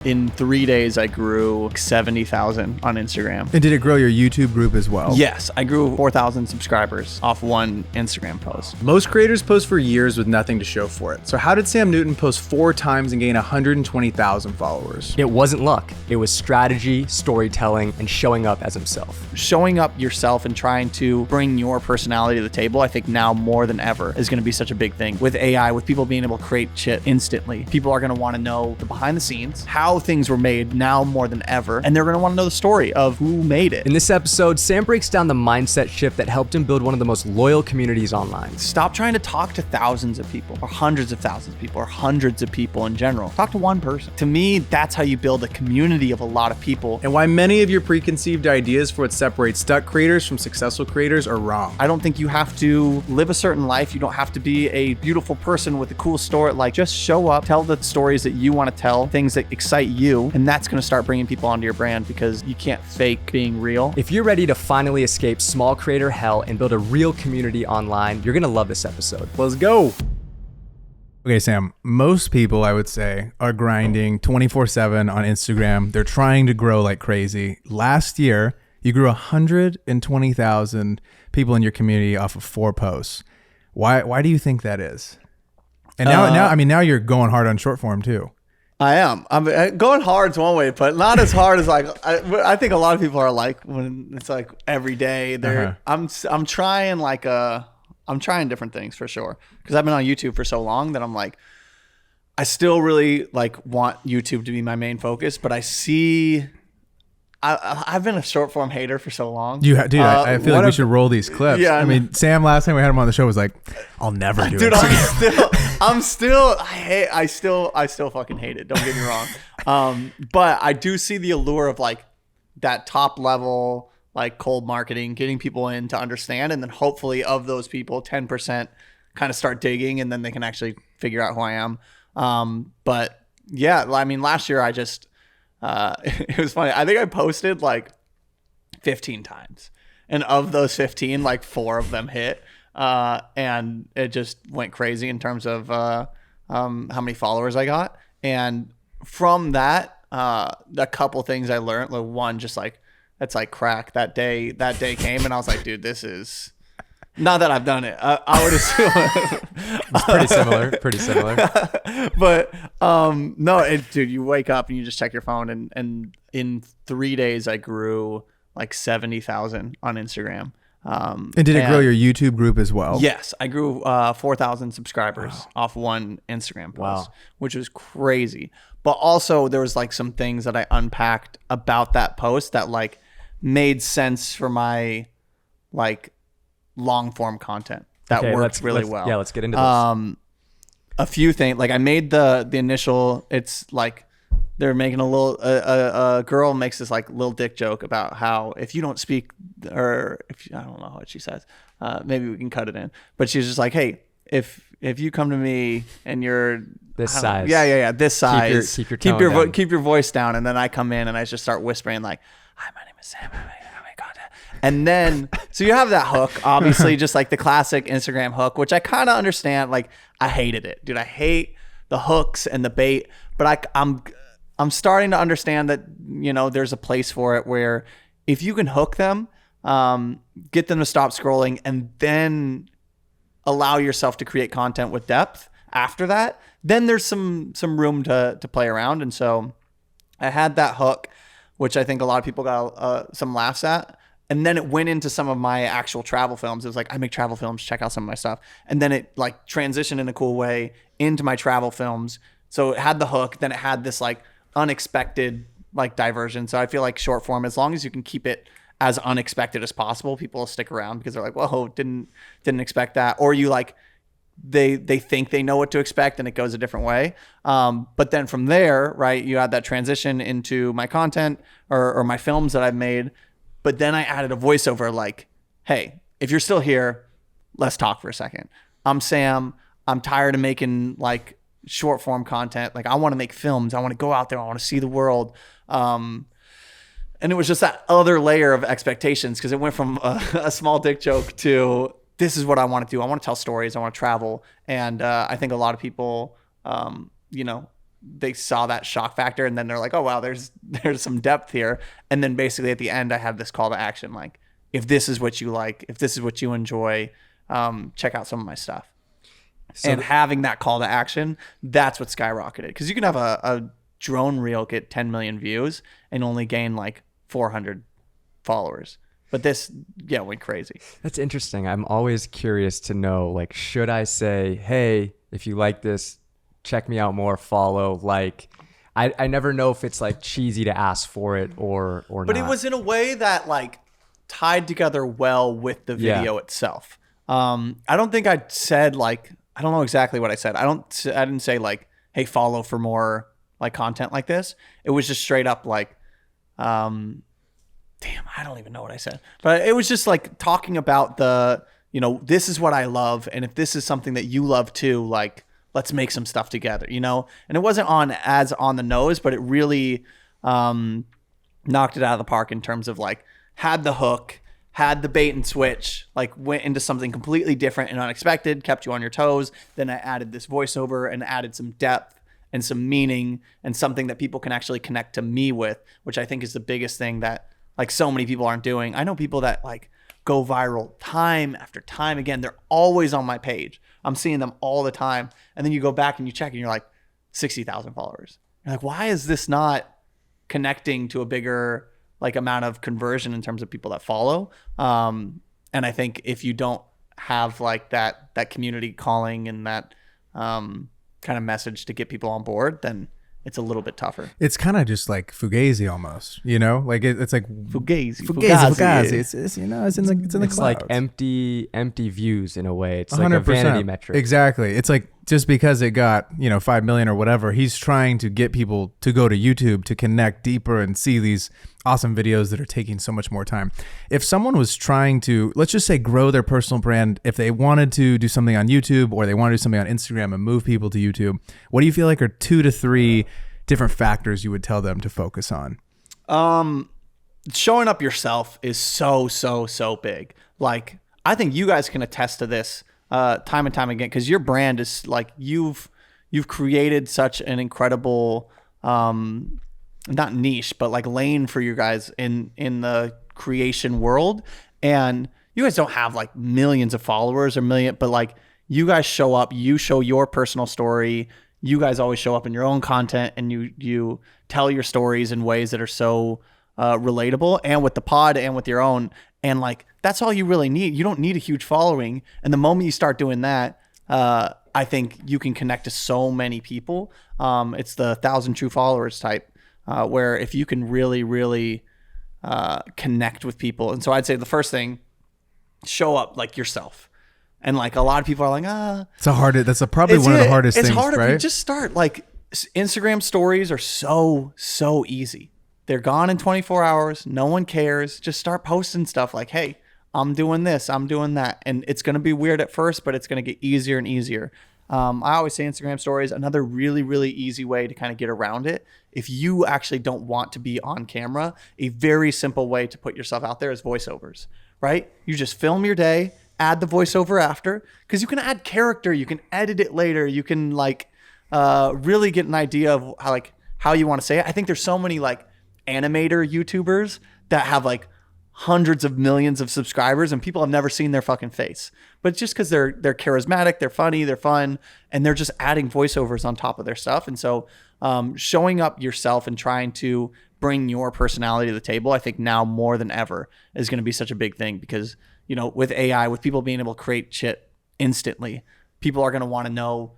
In 3 days, I grew 70,000 on Instagram. And did it grow your YouTube group as well? Yes, I grew 4,000 subscribers off one Instagram post. Most creators post for years with nothing to show for it. So how did Sam Newton post 4 times and gain 120,000 followers? It wasn't luck. It was strategy, storytelling, and showing up as himself. Showing up yourself and trying to bring your personality to the table, I think now more than ever is going to be such a big thing. With AI, with people being able to create shit instantly, people are going to want to know the behind the scenes, how things were made now more than ever, and they're going to want to know the story of who made it. In this episode, Sam breaks down the mindset shift that helped him build one of the most loyal communities online. Stop trying to talk to thousands of people, or hundreds of thousands of people, or hundreds of people in general. Talk to one person. To me, that's how you build a community of a lot of people. And why many of your preconceived ideas for what separates stuck creators from successful creators are wrong. I don't think you have to live a certain life. You don't have to be a beautiful person with a cool story. Like, just show up, tell the stories that you want to tell, things that excite you, and that's going to start bringing people onto your brand, because you can't fake being real. If you're ready to finally escape small creator hell and build a real community online, you're going to love this episode. Let's go. Okay, Sam, most people, I would say, are grinding 24/7 on Instagram. They're trying to grow like crazy. Last year, you grew 120,000 people in your community off of 4 posts. Why do you think that is? And now you're going hard on short form too. I am. I'm going hard is one way, but not as hard as like I think a lot of people are like when it's like every day. I'm trying I'm trying different things for sure, because I've been on YouTube for so long that I'm like, I still really like want YouTube to be my main focus, but I see. I've been a short form hater for so long. I feel like we should roll these clips. Yeah, I mean, Sam, last time we had him on the show was like, I'll never do it. I still fucking hate it. Don't get me wrong. But I do see the allure of like that top level, like cold marketing, getting people in to understand. And then hopefully of those people, 10% kind of start digging, and then they can actually figure out who I am. But yeah, I mean, last year I just, it was funny. I think I posted like 15 times, and of those 15, like 4 of them hit. And it just went crazy in terms of how many followers I got. And from that, a couple things I learned. Like one, just like, that's like crack. That day came, and I was like, dude, this is not that I've done it. I would assume It's pretty similar. But no, dude, you wake up and you just check your phone, and in 3 days I grew like 70,000 on Instagram. And did it grow your YouTube group as well? Yes, I grew 4,000 subscribers off one Instagram post, which was crazy. But also there was like some things that I unpacked about that post that like made sense for my like long form content that worked really well. Yeah, let's get into this. A few things, like I made the initial, it's like they're making a little, a girl makes this like little dick joke about how if you don't speak, or if I don't know what she says, maybe we can cut it in, but she's just like, hey, if you come to me and you're this size, this size, keep your voice down, and then I come in and I just start whispering like, hi, my name is Sam. And then, so you have that hook, obviously, just like the classic Instagram hook, which I kind of understand. Like, I hated it, dude. I hate the hooks and the bait, but I'm starting to understand that, you know, there's a place for it where if you can hook them, get them to stop scrolling, and then allow yourself to create content with depth after that, then there's some room to play around. And so I had that hook, which I think a lot of people got some laughs at. And then it went into some of my actual travel films. It was like, I make travel films, check out some of my stuff. And then it like transitioned in a cool way into my travel films. So it had the hook, then it had this like unexpected like diversion. So I feel like short form, as long as you can keep it as unexpected as possible, people will stick around because they're like, whoa, didn't expect that. Or you like, they think they know what to expect and it goes a different way. But then from there, right, you add that transition into my content or my films that I've made. But then I added a voiceover like, hey, if you're still here, let's talk for a second. I'm Sam. I'm tired of making like short form content. Like I want to make films. I want to go out there. I want to see the world. And it was just that other layer of expectations, because it went from a small dick joke to this is what I want to do. I want to tell stories. I want to travel. And I think a lot of people, you know, they saw that shock factor, and then they're like, oh wow, there's some depth here. And then basically at the end I have this call to action, like, if this is what you like, if this is what you enjoy, check out some of my stuff. And having that call to action, that's what skyrocketed. Because you can have a drone reel get 10 million views and only gain like 400 followers. But this, went crazy. That's interesting. I'm always curious to know, like, should I say, hey, if you like this, check me out more, follow, like. I never know if it's like cheesy to ask for it or not. But it was in a way that like tied together well with the video itself. I don't think I said like, I don't know exactly what I said. I didn't say like, hey, follow for more like content like this. It was just straight up like, damn, I don't even know what I said. But it was just like talking about this is what I love. And if this is something that you love too, like, let's make some stuff together, And it wasn't on the nose, but it really knocked it out of the park in terms of like, had the hook, had the bait and switch, like went into something completely different and unexpected, kept you on your toes. Then I added this voiceover and added some depth and some meaning and something that people can actually connect to me with, which I think is the biggest thing that like so many people aren't doing. I know people that like go viral time after time again. They're always on my page. I'm seeing them all the time. And then you go back and you check and you're like 60,000 followers. You're like, why is this not connecting to a bigger like amount of conversion in terms of people that follow? And I think if you don't have like that community calling and that kind of message to get people on board, then it's a little bit tougher. It's kind of just like Fugazi almost, like it's like Fugazi. It's it's in the clouds. Like empty views in a way. It's 100%. Like a vanity metric. Exactly. It's like just because it got 5 million or whatever, he's trying to get people to go to YouTube to connect deeper and see these awesome videos that are taking so much more time. If someone was trying to, let's just say, grow their personal brand, if they wanted to do something on YouTube or they want to do something on Instagram and move people to YouTube, what do you feel like are 2 to 3 different factors you would tell them to focus on? Showing up yourself is so big. Like, I think you guys can attest to this time and time again, because your brand is like, you've created such an incredible not niche, but like lane for you guys in the creation world. And you guys don't have like millions of followers but like you guys show up, you show your personal story. You guys always show up in your own content, and you tell your stories in ways that are so relatable, and with the pod and with your own. And like, that's all you really need. You don't need a huge following. And the moment you start doing that, I think you can connect to so many people. It's the 1,000 true followers type. Where if you can really connect with people. And so I'd say the first thing, show up like yourself. And like a lot of people are like, that's probably one of the hardest things, harder, right? Just start. Like, Instagram stories are so easy. They're gone in 24 hours. No one cares. Just start posting stuff like, hey, I'm doing this, I'm doing that. And it's going to be weird at first, but it's going to get easier and easier. I always say Instagram stories, another really easy way to kind of get around it. If you actually don't want to be on camera, a very simple way to put yourself out there is voiceovers, right? You just film your day, add the voiceover after, because you can add character, you can edit it later, you can like really get an idea of how you want to say it. I think there's so many like animator YouTubers that have like hundreds of millions of subscribers and people have never seen their fucking face. But just because they're charismatic, they're funny, they're fun, and they're just adding voiceovers on top of their stuff. And so showing up yourself and trying to bring your personality to the table, I think now more than ever is going to be such a big thing, because, with AI, with people being able to create shit instantly, people are going to want to know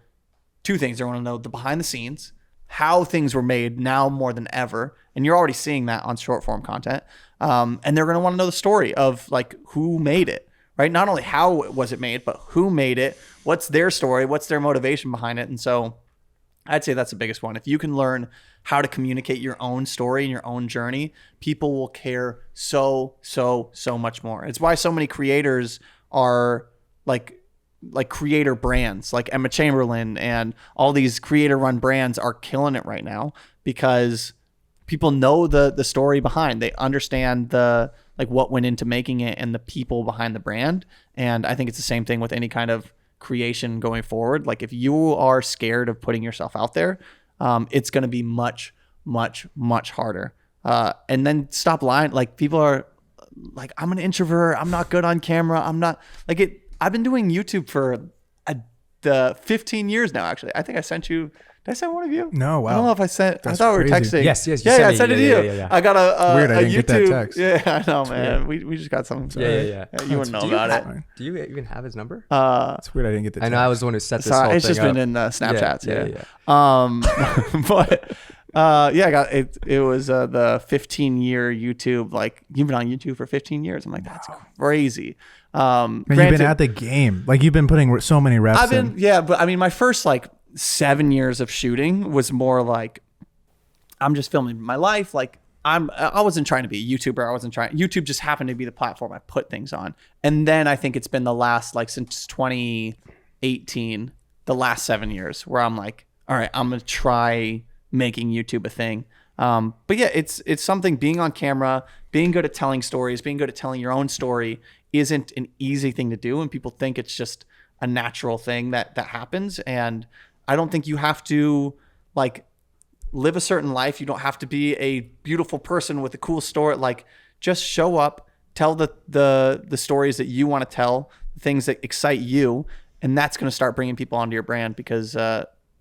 2 things. They want to know the behind the scenes, how things were made now more than ever. And you're already seeing that on short form content. And they're going to want to know the story of like who made it, right? Not only how was it made, but who made it, what's their story, what's their motivation behind it. And so I'd say that's the biggest one. If you can learn how to communicate your own story and your own journey, people will care so much more. It's why so many creators are like creator brands, like Emma Chamberlain and all these creator run brands are killing it right now, because people know the story behind. They understand the like what went into making it and the people behind the brand. And I think it's the same thing with any kind of creation going forward. Like, if you are scared of putting yourself out there, it's going to be much, much, much harder. And then stop lying. Like people are like, I'm an introvert. I'm not good on camera. I'm not like it. I've been doing YouTube for the 15 years now, actually. I think I sent you. Did I send one of you? No, wow. I don't know if I sent. That's I thought we were crazy. texting. Yes, you Yeah, I sent sent me. it to you. Yeah. I got a Weird, I a didn't YouTube. get that text. Yeah, I know, man. We just got something. Yeah. You wouldn't know Do you about have- it. Do you even have his number? It's weird I didn't get the I text. know I was the one who set this Sorry, whole it's thing just up. been in Snapchats. Yeah. yeah. But I got it. It was the 15-year YouTube. Like you've been on YouTube for 15 years. I'm like, that's crazy. Man, you've been at the game. Like you've been putting so many reps I've been, in. yeah, but I mean, my first like 7 years of shooting was more like I'm just filming my life. Like I wasn't trying to be a YouTuber. YouTube just happened to be the platform I put things on. And then I think it's been the last, like since 2018, the last 7 years where I'm like, all right, I'm going to try making YouTube a thing. But yeah, it's something, being on camera, being good at telling stories, being good at telling your own story isn't an easy thing to do. And people think it's just a natural thing that happens. And I don't think you have to like live a certain life. You don't have to be a beautiful person with a cool story. Like just show up, tell the stories that you want to tell, the things that excite you. And that's going to start bringing people onto your brand because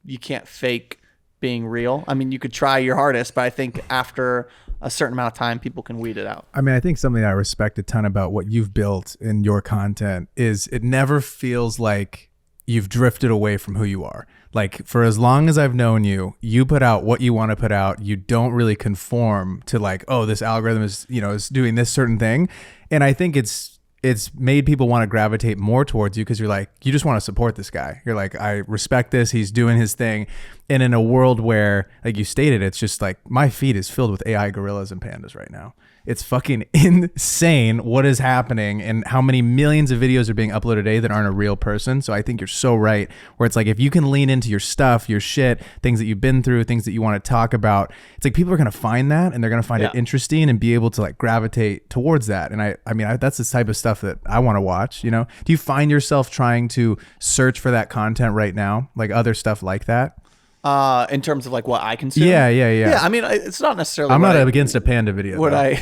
you can't fake being real. I mean, you could try your hardest, but I think after a certain amount of time, people can weed it out. I mean, I think something I respect a ton about what you've built in your content is it never feels like you've drifted away from who you are. Like for as long as I've known you, you put out what you want to put out. You don't really conform to like, oh, this algorithm is, is doing this certain thing. And I think it's made people want to gravitate more towards you because you're like, you just want to support this guy. You're like, I respect this. He's doing his thing. And in a world where, like you stated, it's just like my feed is filled with AI gorillas and pandas right now. It's fucking insane what is happening and how many millions of videos are being uploaded a day that aren't a real person. So I think you're so right, where it's like if you can lean into your stuff, your shit, things that you've been through, things that you want to talk about, it's like people are going to find that and they're going to find it interesting and be able to like gravitate towards that. And I mean, that's the type of stuff that I want to watch. Do you find yourself trying to search for that content right now, like other stuff like that? In terms of like what I consume. Yeah. Yeah, I mean, it's not necessarily. I'm not against a panda video. I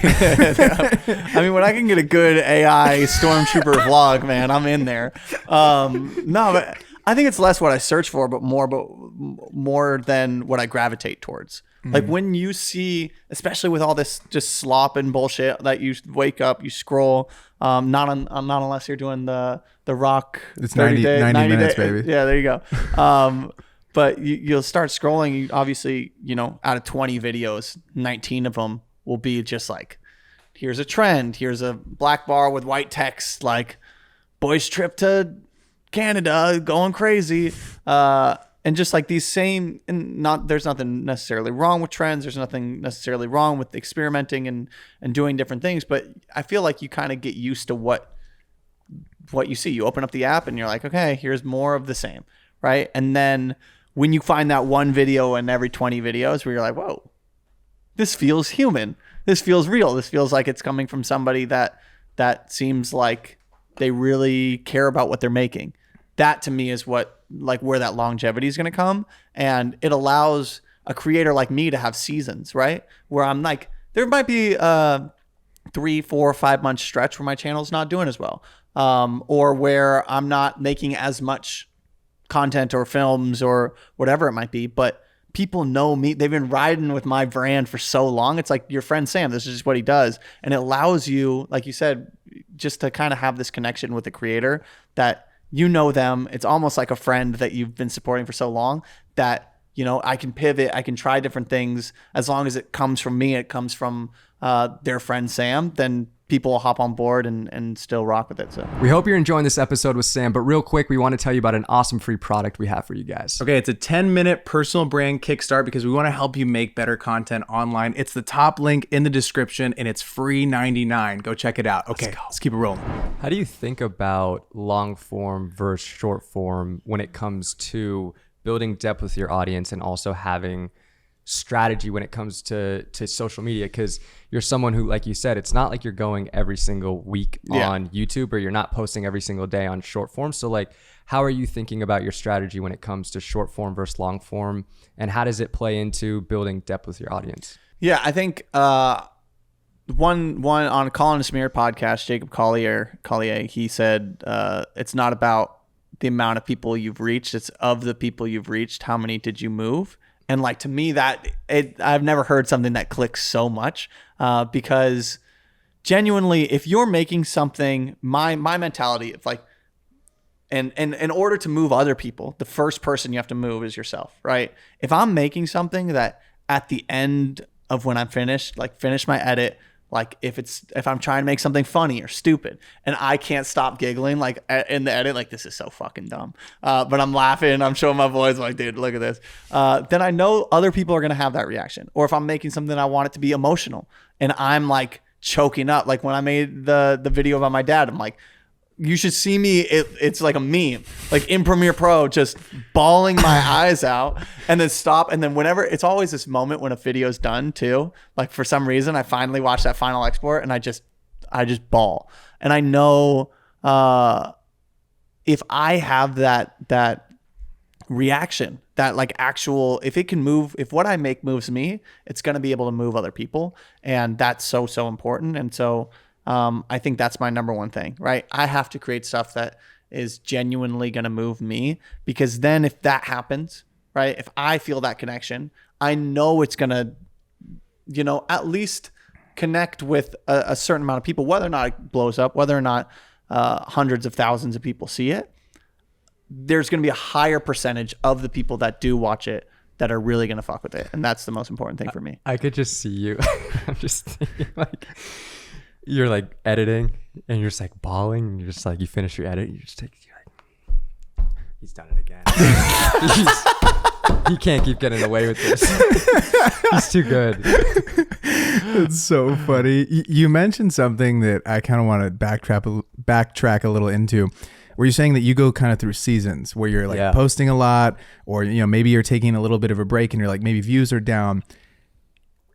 mean, when I can get a good AI stormtrooper vlog, man, I'm in there. No, but I think it's less what I search for, but more than what I gravitate towards. Like when you see, especially with all this just slop and bullshit that you wake up, you scroll, not unless you're doing the rock. It's 90 minutes, baby. Yeah, there you go. But you'll start scrolling. You obviously, out of 20 videos, 19 of them will be just like, here's a trend. Here's a black bar with white text, like boys trip to Canada, going crazy. And just like these same, there's nothing necessarily wrong with trends. There's nothing necessarily wrong with experimenting and doing different things. But I feel like you kind of get used to what you see. You open up the app and you're like, okay, here's more of the same, right? And then when you find that one video in every 20 videos where you're like, whoa, this feels human. This feels real. This feels like it's coming from somebody that seems like they really care about what they're making. That to me is where that longevity is going to come. And it allows a creator like me to have seasons, right? Where I'm like, there might be a 3, 4, 5 month stretch where my channel's not doing as well. Or where I'm not making as much content or films or whatever it might be, but people know me. They've been riding with my brand for so long. It's like your friend Sam, this is just what he does. And it allows you, like you said, just to kind of have this connection with the creator that them. It's almost like a friend that you've been supporting for so long that, I can pivot. I can try different things as long as it comes from me. It comes from their friend Sam, then people will hop on board and still rock with it. So we hope you're enjoying this episode with Sam, but real quick, we want to tell you about an awesome free product we have for you guys. Okay, it's a 10-minute personal brand Kickstart because we want to help you make better content online. It's the top link in the description and it's free 99. Go check it out. Okay, let's keep it rolling. How do you think about long form versus short form when it comes to building depth with your audience and also having strategy when it comes to social media? Because you're someone who, like you said, it's not like you're going every single week on YouTube, or you're not posting every single day on short form. So like, how are you thinking about your strategy when it comes to short form versus long form, and how does it play into building depth with your audience? Yeah, I think one on Colin Smear podcast, Jacob Collier, he said it's not about the amount of people you've reached, it's of the people you've reached, how many did you move? And like, to me, I've never heard something that clicks so much, because genuinely, if you're making something, my mentality, if like, and in order to move other people, the first person you have to move is yourself, right? If I'm making something that at the end of when I'm finished, like finish my edit, like if I'm trying to make something funny or stupid and I can't stop giggling, like in the edit, like this is so fucking dumb, but I'm laughing, I'm showing my boys like, dude, look at this, then I know other people are gonna have that reaction. Or if I'm making something I want it to be emotional and I'm like choking up, like when I made the video about my dad, I'm like, you should see me, it's like a meme, like in Premiere Pro, just bawling my eyes out, and then stop. And then whenever, it's always this moment when a video's done too, like for some reason I finally watch that final export and I just bawl. And I know if I have that reaction, that like actual, if it can move, if what I make moves me, it's going to be able to move other people. And that's so important. And so I think that's my number one thing, right? I have to create stuff that is genuinely going to move me, because then if that happens, right, if I feel that connection, I know it's going to, at least connect with a certain amount of people, whether or not it blows up, whether or not hundreds of thousands of people see it. There's going to be a higher percentage of the people that do watch it that are really going to fuck with it. And that's the most important thing for me. I could just see you. I'm just thinking like, you're like editing and you're just like bawling, and you're just like, you finish your edit, you're like, he's done it again. He can't keep getting away with this. He's too good. It's so funny. You mentioned something that I kind of want to backtrack a little into, where you're saying that you go kind of through seasons where you're like posting a lot, or maybe you're taking a little bit of a break and you're like, maybe views are down.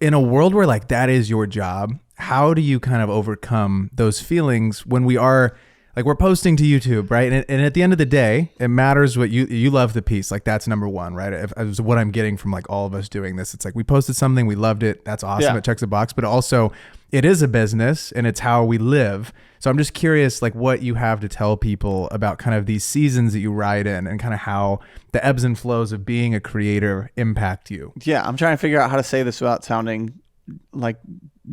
In a world where like that is your job, how do you kind of overcome those feelings when we are like, we're posting to YouTube, right? And at the end of the day, it matters what you love the piece. Like that's number one, right? If what I'm getting from like all of us doing this, it's like we posted something, we loved it, that's awesome, it checks a box, but also it is a business and it's how we live. So I'm just curious, like what you have to tell people about kind of these seasons that you ride in, and kind of how the ebbs and flows of being a creator impact you. Yeah, I'm trying to figure out how to say this without sounding like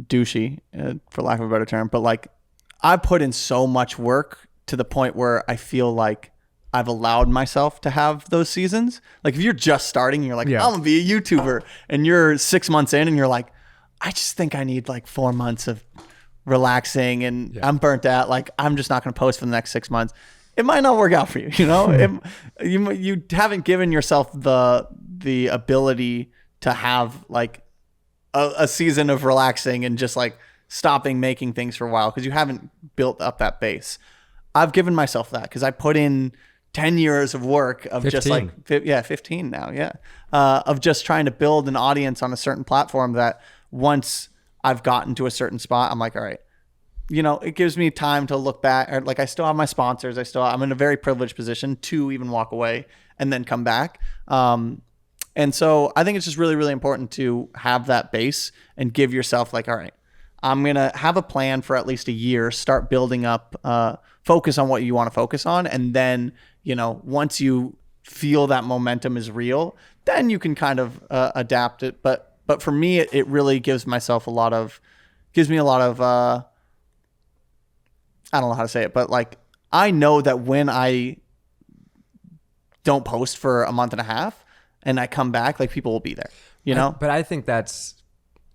douchey, for lack of a better term, but like I put in so much work to the point where I feel like I've allowed myself to have those seasons. Like if you're just starting, you're like, I'm gonna be a YouTuber, and you're 6 months in and you're like, I just think I need like 4 months of relaxing, and I'm burnt out, like I'm just not gonna post for the next 6 months. It might not work out for you, you haven't given yourself the ability to have like a season of relaxing and just like stopping making things for a while, because you haven't built up that base. I've given myself that because I put in 10 years of work of 15. Just like 15 now, of just trying to build an audience on a certain platform that once I've gotten to a certain spot, I'm like, all right, it gives me time to look back, or like I still have my sponsors, I'm in a very privileged position to even walk away and then come back. And so I think it's just really, really important to have that base and give yourself like, all right, I'm going to have a plan for at least a year, start building up, focus on what you want to focus on. And then, once you feel that momentum is real, then you can kind of adapt it. But for me, it really gives me a lot of, I don't know how to say it, but like, I know that when I don't post for a month and a half and I come back, like people will be there, But I think that's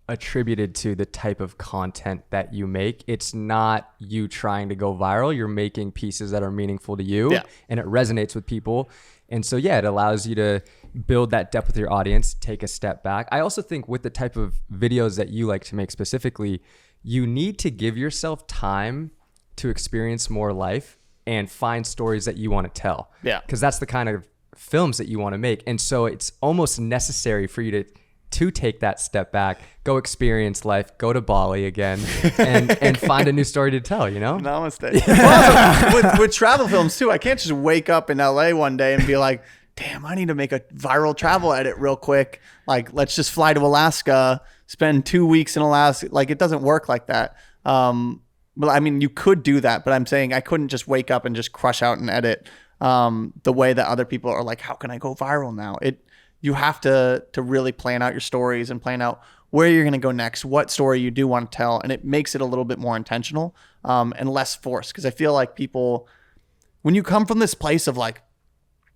attributed to the type of content that you make. It's not you trying to go viral. You're making pieces that are meaningful to you, and it resonates with people. And so, it allows you to build that depth with your audience, take a step back. I also think with the type of videos that you like to make specifically, you need to give yourself time to experience more life and find stories that you want to tell. Yeah. Because that's the kind of films that you want to make. And so it's almost necessary for you to take that step back, go experience life, go to Bali again, and find a new story to tell, you know? Namaste. Well, with travel films too, I can't just wake up in LA one day and be like, damn, I need to make a viral travel edit real quick. Like, let's just fly to Alaska, spend 2 weeks in Alaska. Like, it doesn't work like that. But I mean, you could do that, but I'm saying I couldn't just wake up and just crush out and edit the way that other people are like, how can I go viral now? You have to really plan out your stories and plan out where you're going to go next, what story you do want to tell. And it makes it a little bit more intentional and less forced. Because I feel like people, when you come from this place of like,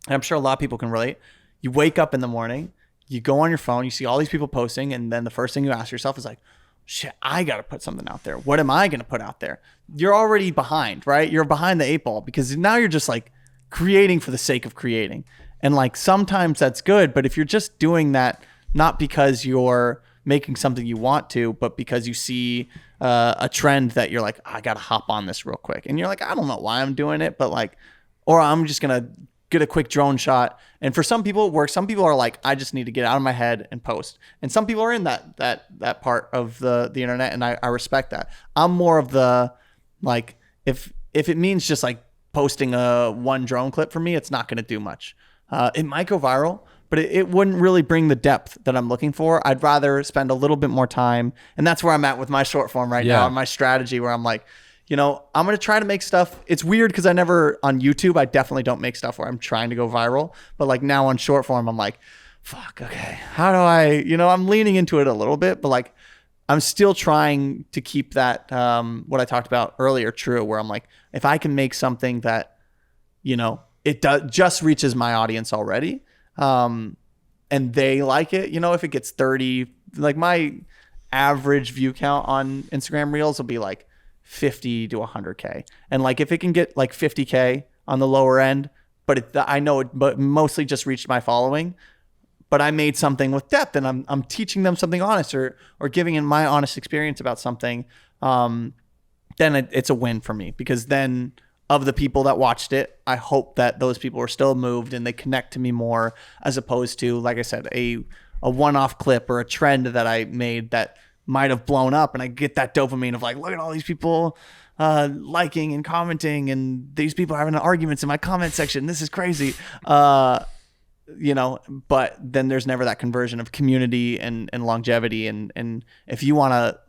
and I'm sure a lot of people can relate, you wake up in the morning, you go on your phone, you see all these people posting, and then the first thing you ask yourself is like, shit, I got to put something out there. What am I going to put out there? You're already behind, right? You're behind the 8 ball because now you're just like creating for the sake of creating. And like sometimes that's good, but if you're just doing that, not because you're making something you want to, but because you see a trend that you're like, I got to hop on this real quick. And you're like, I don't know why I'm doing it, but like, or I'm just going to get a quick drone shot. And for some people it works. Some people are like, I just need to get out of my head and post. And some people are in that part of the internet, and I respect that. I'm more of the like, if it means just like posting a one drone clip for me, it's not going to do much. It might go viral, but it wouldn't really bring the depth that I'm looking for. I'd rather spend a little bit more time, and that's where I'm at with my short form right now, and my strategy, where I'm like, you know, I'm going to try to make stuff. It's weird because on YouTube, I definitely don't make stuff where I'm trying to go viral. But like now on short form, I'm like, fuck, okay, how do I, I'm leaning into it a little bit, but like I'm still trying to keep that, what I talked about earlier, true, where I'm like, if I can make something that, it just reaches my audience already, and they like it, if it gets 30, like my average view count on Instagram Reels will be like 50 to 100K. And like, if it can get like 50K on the lower end, I know it, but mostly just reached my following, but I made something with depth, and I'm teaching them something honest or giving in my honest experience about something, then it's a win for me, because then of the people that watched it, I hope that those people are still moved and they connect to me more, as opposed to, like I said, a one-off clip or a trend that I made that might have blown up, and I get that dopamine of like, look at all these people liking and commenting, and these people are having arguments in my comment section. This is crazy. But then there's never that conversion of community and longevity. And if you want to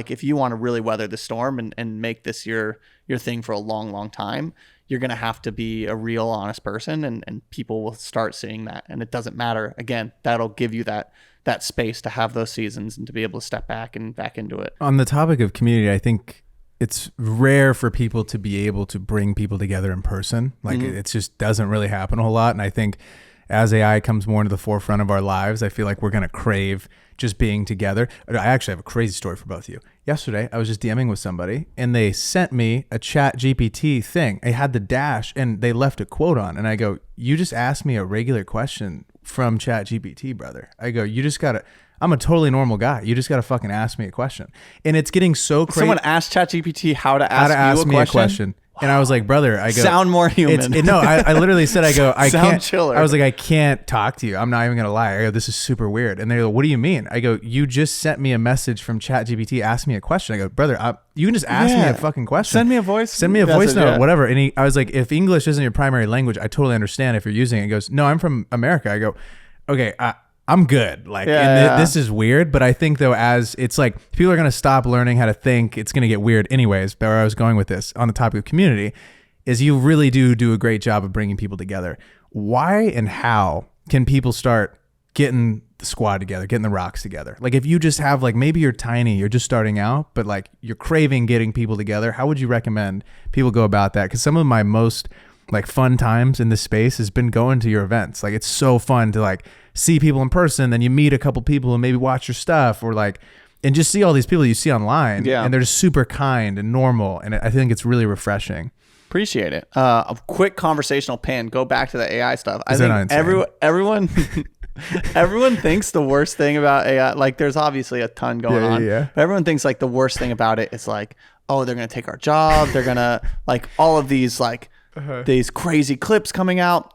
if you want to really weather the storm and make this your thing for a long, long time, you're going to have to be a real honest person, and people will start seeing that. And it doesn't matter. Again, that'll give you that space to have those seasons and to be able to step back into it. On the topic of community, I think it's rare for people to be able to bring people together in person. Like it just doesn't really happen a whole lot. And I think as AI comes more into the forefront of our lives, I feel like we're going to crave just being together. I actually have a crazy story for both of you. Yesterday, I was just DMing with somebody, and they sent me a Chat GPT thing. I had the dash, and they left a quote on. And I go, you just asked me a regular question from Chat GPT, brother. I go, I'm a totally normal guy. You just got to fucking ask me a question. And it's getting so crazy. Someone asked Chat GPT how to ask me a question. And I was like, brother, I go, sound more human. I literally said, I can't, chiller. I was like, I can't talk to you. I'm not even going to lie. I go, this is super weird. And they go, what do you mean? I go, you just sent me a message from Chat GPT, ask me a question. I go, brother, you can just ask me a fucking question. Send me a voice note, whatever. And I was like, if English isn't your primary language, I totally understand if you're using it. He goes, no, I'm from America. I go, okay, I'm good. This is weird. But I think though, as it's like people are going to stop learning how to think, it's going to get weird anyways. But where I was going with this on the topic of community is you really do a great job of bringing people together. Why and how can people start getting the squad together, getting the rocks together? Like if you just have maybe you're tiny, you're just starting out, but you're craving getting people together. How would you recommend people go about that? Because some of my most fun times in this space has been going to your events. It's so fun to see people in person, then you meet a couple people and maybe watch your stuff or and just see all these people you see online. Yeah. And they're just super kind and normal. And I think it's really refreshing. Appreciate it. A quick conversational pin. Go back to the AI stuff. I think everyone thinks the worst thing about AI, there's obviously a ton going on. Yeah. But everyone thinks the worst thing about it is oh, they're going to take our job. They're going to all of these these crazy clips coming out.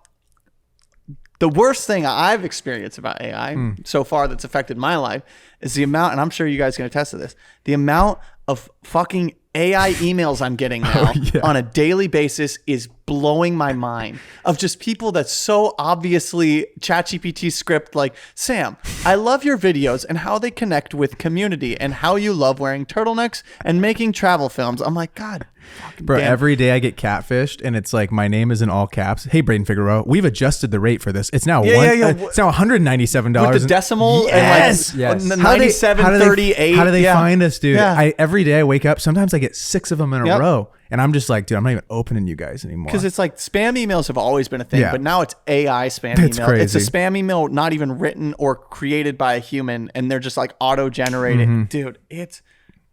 The worst thing I've experienced about AI so far that's affected my life is the amount, and I'm sure you guys can attest to this, the amount of fucking AI emails I'm getting now on a daily basis is blowing my mind, of just people that so obviously ChatGPT script like, Sam, I love your videos and how they connect with community and how you love wearing turtlenecks and making travel films. I'm like, God fucking Bro, damn. every day I get catfished and it's like, my name is in all caps. Hey, Braden Figueroa, we've adjusted the rate for this. It's now it's now $197. With the decimal Yes. and like Yes. 9738. How do they find us, dude? Yeah. Every day I wake up, sometimes I get 6 of them in a row. And I'm just like, dude, I'm not even opening you guys anymore. Because it's like spam emails have always been a thing, but now it's AI spam That's email. crazy. It's a spam email not even written or created by a human, and they're just like auto-generated. Dude,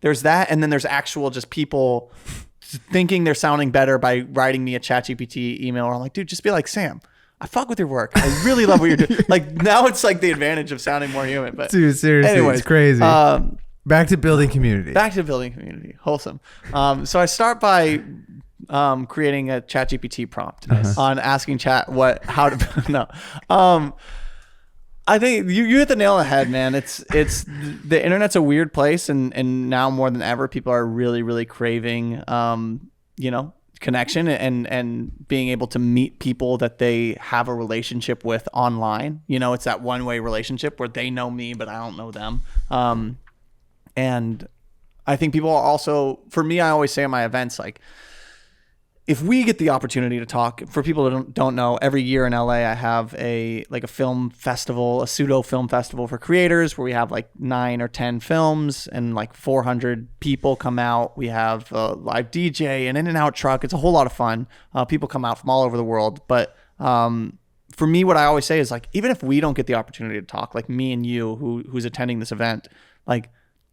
there's that, and then there's actual just people thinking they're sounding better by writing me a ChatGPT email. Or I'm like, dude, just be like, Sam, I fuck with your work. I really love what you're doing. Like now it's like the advantage of sounding more human. But dude, seriously, anyways, it's crazy. Back to building community. Back to building community. Wholesome. So I start by creating a ChatGPT prompt on asking chat how to no. I think you hit the nail on the head, man. It's the internet's a weird place, and now more than ever, people are really, really craving connection and being able to meet people that they have a relationship with online. It's that one-way relationship where they know me, but I don't know them. And I think people are also, for me, I always say at my events, like, if we get the opportunity to talk, for people that don't know, every year in LA, I have a film festival, a pseudo film festival for creators where we have like 9 or 10 films and like 400 people come out. We have a live DJ, an in-and-out truck. It's a whole lot of fun. People come out from all over the world. But for me, what I always say is like, even if we don't get the opportunity to talk, like me and you who's attending this event, like,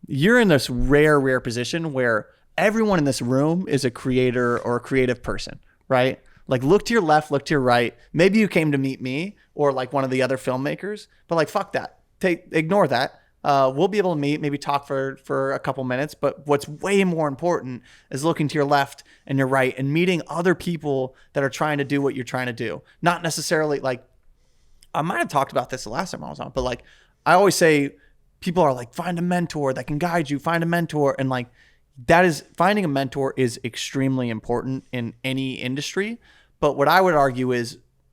you're in this rare position where everyone in this room is a creator or a creative person, right? Like, look to your left, look to your right. Maybe you came to meet me or like one of the other filmmakers, but like, fuck that. Ignore that. We'll be able to meet, maybe talk for a couple minutes. But what's way more important is looking to your left and your right and meeting other people that are trying to do what you're trying to do. Not necessarily like, I might have talked about this the last time I was on, but like, I always say, people are like, find a mentor that can guide you, find a mentor. And like, finding a mentor is extremely important in any industry. But what I would argue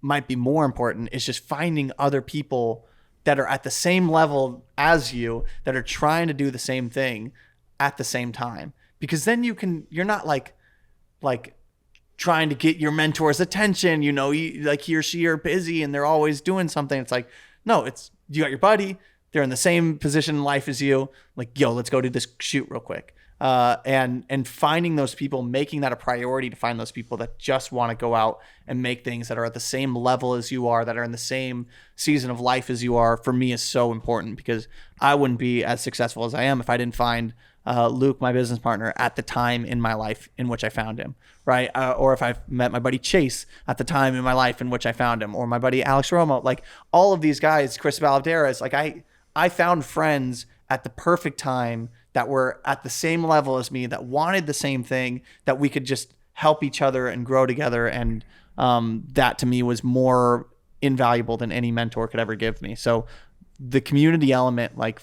might be more important is just finding other people that are at the same level as you, that are trying to do the same thing at the same time. Because then you're not like trying to get your mentor's attention, like he or she are busy and they're always doing something. It's like, no, you got your buddy. They're in the same position in life as you. Like, yo, let's go do this shoot real quick. And finding those people, making that a priority to find those people that just want to go out and make things that are at the same level as you are, that are in the same season of life as you are, for me is so important, because I wouldn't be as successful as I am if I didn't find Luke, my business partner, at the time in my life in which I found him, right? Or if I met my buddy Chase at the time in my life in which I found him, or my buddy Alex Romo, like all of these guys, Chris Valadares, like I found friends at the perfect time that were at the same level as me, that wanted the same thing, that we could just help each other and grow together. And that to me was more invaluable than any mentor could ever give me. So the community element, like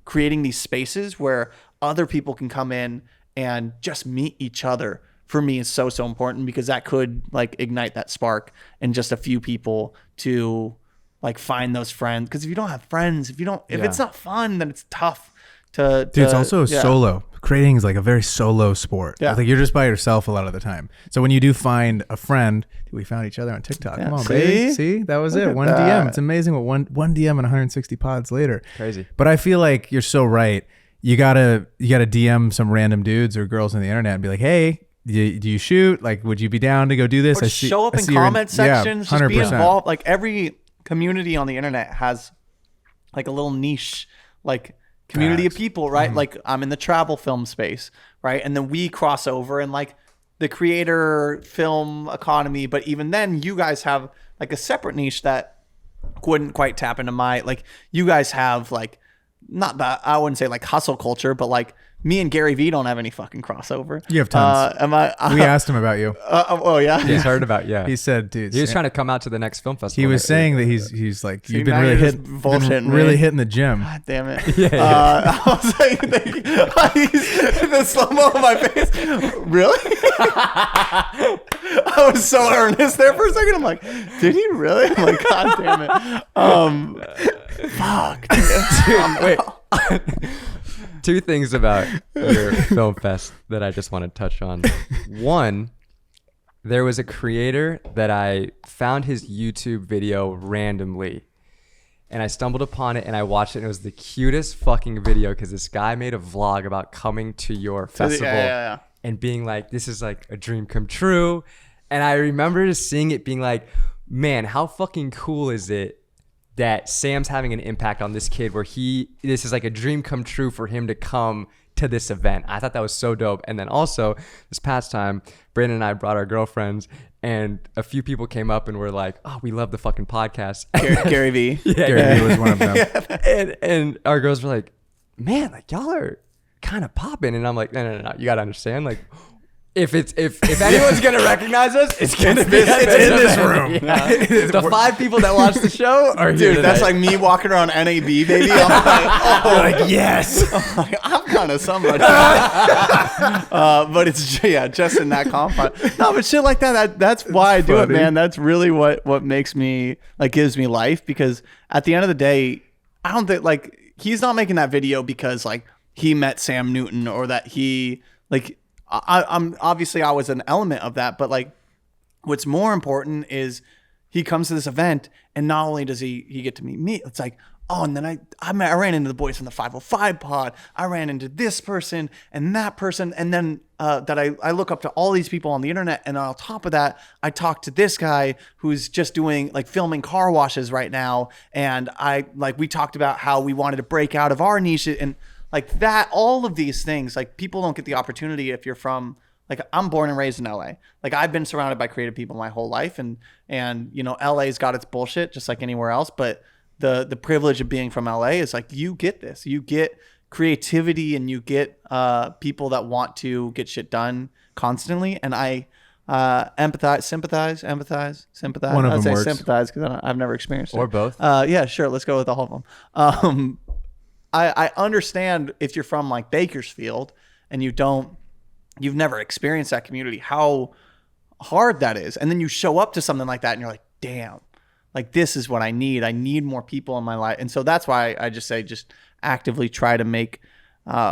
creating these spaces where other people can come in and just meet each other, for me is so important, because that could like ignite that spark in just a few people to like find those friends. Because if you don't have friends, if it's not fun, then it's tough to it's also solo. Creating is like a very solo sport. Yeah. Like you're just by yourself a lot of the time. So when you do find a friend, we found each other on TikTok. Come on, baby. See, that was it. One DM. It's amazing what one DM and 160 pods later. Crazy. But I feel like you're so right. You gotta DM some random dudes or girls on the internet and be like, hey, do you shoot? Like, would you be down to go do this? Or show up in comment sections. Just be involved. Like every community on the internet has like a little niche, like community of people, right? Mm-hmm. Like I'm in the travel film space, right? And then we cross over and like the creator film economy. But even then, you guys have like a separate niche that wouldn't quite tap into my, like you guys have like not that I wouldn't say like hustle culture, but like me and Gary Vee don't have any fucking crossover. You have tons. We asked him about you. Oh yeah. He's heard about He said, dude, he was trying to come out to the next film festival. he was saying that he's like, See, you've been now really you're just hitting, bullshitting me. really hitting the gym. God damn it. Yeah. I was like, the slow-mo of my face. Really? I was so earnest there for a second. I'm like, did he really? I'm like, God damn it. Fuck. Dude, wait. Two things about your film fest that I just want to touch on. One, there was a creator that I found his YouTube video randomly, and I stumbled upon it and I watched it, and it was the cutest fucking video because this guy made a vlog about coming to your festival and being like, this is like a dream come true. And I remember just seeing it being like, man, how fucking cool is it that Sam's having an impact on this kid where this is like a dream come true for him to come to this event. I thought that was so dope. And then also this past time, Brandon and I brought our girlfriends, and a few people came up and were like, oh, we love the fucking podcast. Gary Vee. Gary Vee was one of them. And our girls were like, man, like y'all are kind of popping. And I'm like, no. You got to understand, like, if anyone's gonna recognize us, it's gonna be in this room. Yeah. The 5 people that watch the show are here Dude, that's tonight. like me walking around NAB, baby. I'm like, You're like, yes. I'm kind of somebody. But it's just in that confine. No, but shit like that's why I do it, funny. man. That's really what makes me, like, gives me life, because at the end of the day, I don't think, like, he's not making that video because like he met Sam Newton, or that he, like, I'm obviously I was an element of that, but like what's more important is he comes to this event, and not only does he get to meet me, it's like, oh, and then I ran into the boys from the 505 pod. I ran into this person and that person, and then that I look up to all these people on the internet, and on top of that, I talked to this guy who's just doing like filming car washes right now, and we talked about how we wanted to break out of our niche, and like that, all of these things, like people don't get the opportunity if you're from, like, I'm born and raised in LA. Like, I've been surrounded by creative people my whole life, and you know, LA's got its bullshit just like anywhere else, but the privilege of being from LA is like, you get this, you get creativity, and you get people that want to get shit done constantly. And I sympathize. One of I'd them say works. sympathize because I've never experienced it. Or both. Yeah, sure. Let's go with all of them. I understand if you're from like Bakersfield and you've never experienced that community, how hard that is. And then you show up to something like that and you're like, damn, like this is what I need. I need more people in my life. And so that's why I just say, just actively try to make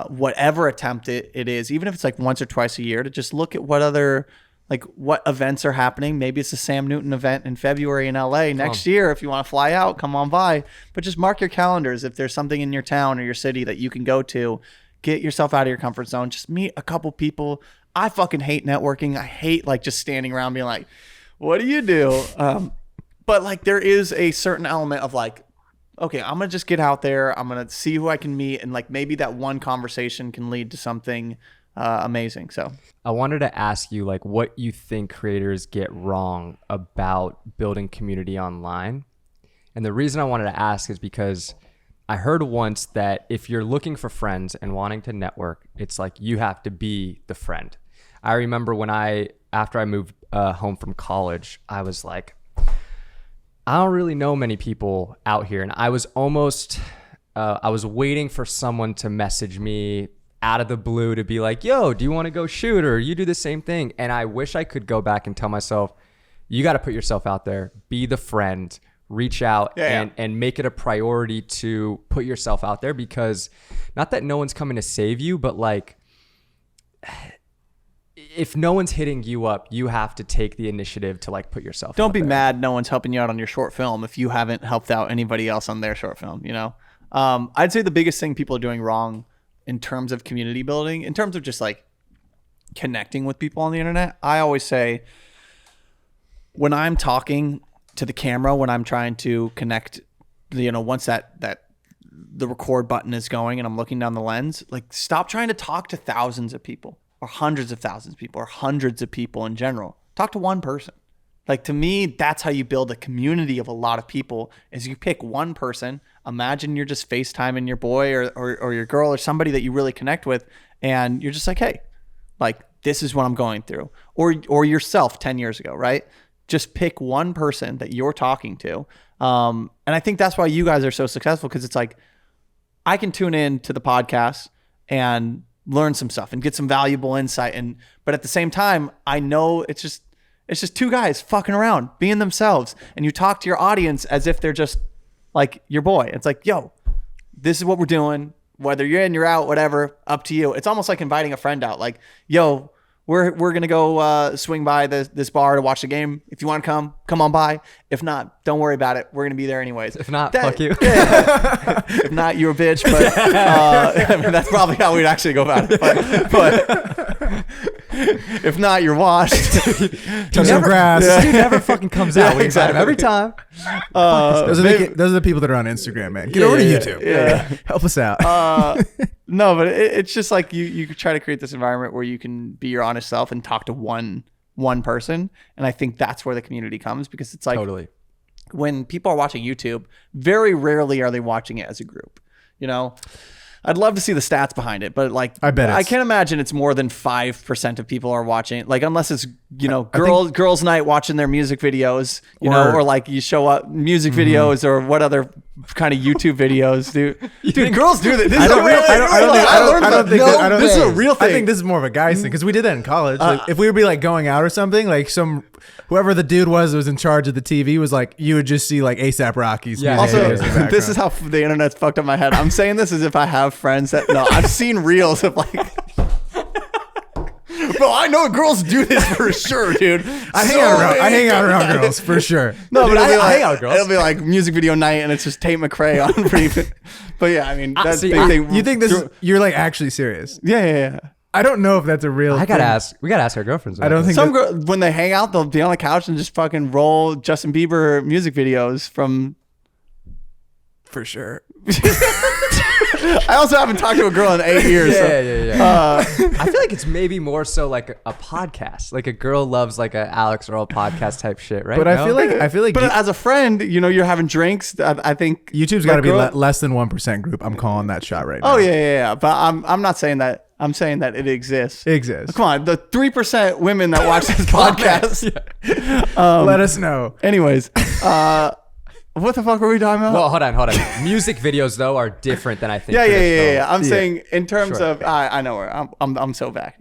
whatever attempt it is, even if it's like once or twice a year, to just look at what events are happening. Maybe it's the Sam Newton event in February in LA next year. If you want to fly out, come on by. But just mark your calendars. If there's something in your town or your city that you can go to, get yourself out of your comfort zone. Just meet a couple people. I fucking hate networking. I hate like just standing around being like, what do you do? But like there is a certain element of like, okay, I'm going to just get out there. I'm going to see who I can meet. And like maybe that one conversation can lead to something amazing. So I wanted to ask you like what you think creators get wrong about building community online. And the reason I wanted to ask is because I heard once that if you're looking for friends and wanting to network, it's like you have to be the friend. I remember after I moved home from college, I was like, I don't really know many people out here. And I was I was waiting for someone to message me out of the blue to be like, yo, do you want to go shoot, or you do the same thing? And I wish I could go back and tell myself, you got to put yourself out there, be the friend, reach out and make it a priority to put yourself out there, because not that no one's coming to save you, but like if no one's hitting you up, you have to take the initiative to like put yourself don't out be there. mad no one's helping you out on your short film if you haven't helped out anybody else on their short film, you know? I'd say the biggest thing people are doing wrong in terms of community building, in terms of just like connecting with people on the internet, I always say when I'm talking to the camera, when I'm trying to connect, you know, once that the record button is going and I'm looking down the lens, like stop trying to talk to thousands of people or hundreds of thousands of people or hundreds of people in general. Talk to one person. Like, to me, that's how you build a community of a lot of people, is you pick one person. imagine you're just FaceTiming your boy or your girl or somebody that you really connect with, and you're just like, hey, like, this is what I'm going through. Or yourself 10 years ago, right? Just pick one person that you're talking to. And I think that's why you guys are so successful, because it's like, I can tune in to the podcast and learn some stuff and get some valuable insight. But at the same time, I know it's just two guys fucking around, being themselves. And you talk to your audience as if they're just like your boy. It's like, yo, this is what we're doing. Whether you're in, you're out, whatever, up to you. It's almost like inviting a friend out. Like, yo, we're going to go swing by this bar to watch the game. If you want to come on by. If not, don't worry about it. We're going to be there anyways. If not, fuck you. Yeah. If not, you're a bitch. But I mean, that's probably how we'd actually go about it. But if not, you're washed. Touch some grass. This dude never fucking comes out. We invite him every time. Those are the people that are on Instagram, man. Get over to YouTube. Yeah. Help us out. No, but it's just like you try to create this environment where you can be your honest self and talk to one person. And I think that's where the community comes, because it's like, Totally. When people are watching YouTube, very rarely are they watching it as a group. You know, I'd love to see the stats behind it, but like, I bet I can't imagine it's more than 5% of people are watching it. Like, unless it's, you know, girls night watching their music videos, you know, or like you show up music videos or what other kind of YouTube videos do. Dude, girls do this. This is a real thing. I think this is more of a guy's thing, because we did that in college. Like, if we would be like going out or something, like whoever the dude was that was in charge of the TV was like, you would just see like ASAP Rocky's. Yeah. music Also, videos in the this is background. how the internet's fucked up my head. I'm saying this as if I have friends that, no, I've seen reels of like, bro, I know girls do this for sure, dude. I hang out around girls for sure. No, but I hang out with girls. it'll be like music video night, and it's just Tate McRae on repeat. But yeah, I mean, that's see, You think you're like actually serious? Yeah. I don't know if that's a real We gotta thing. ask our girlfriends. I don't think Some girl, when they hang out, they'll be on the couch and just fucking roll Justin Bieber music videos from. for sure. I also haven't talked to a girl in 8 years. Yeah. I feel like it's maybe more so like a podcast. Like a girl loves like a Alex Earl podcast type shit, right? But I feel like But as a friend, you know, you're having drinks. I think YouTube's got to be less than 1% group. I'm calling that shot right now. Oh yeah. But I'm not saying that. I'm saying that it exists. It exists. Come on, the 3% women that watch this podcast. Let us know. Anyways, what the fuck were we talking about? Well, hold on. Music videos though are different than I think. Yeah. I'm saying in terms of I know where I'm so back.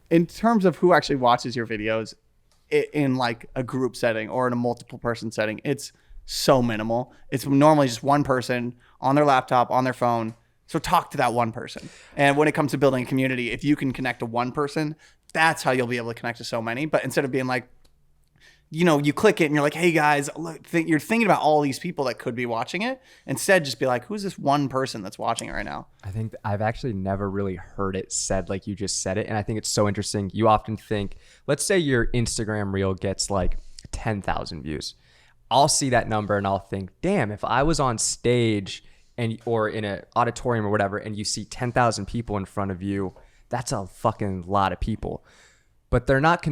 In terms of who actually watches your videos in like a group setting or in a multiple person setting, it's so minimal. It's normally just one person on their laptop, on their phone. So talk to that one person. And when it comes to building a community, if you can connect to one person, that's how you'll be able to connect to so many. But instead of being like, you know, you click it and you're like, hey guys, look, you're thinking about all these people that could be watching it. Instead, just be like, who's this one person that's watching it right now? I think I've actually never really heard it said like you just said it. And I think it's so interesting. You often think, let's say your Instagram reel gets like 10,000 views. I'll see that number and I'll think, damn, if I was on stage or in an auditorium or whatever, and you see 10,000 people in front of you, that's a fucking lot of people. But they're not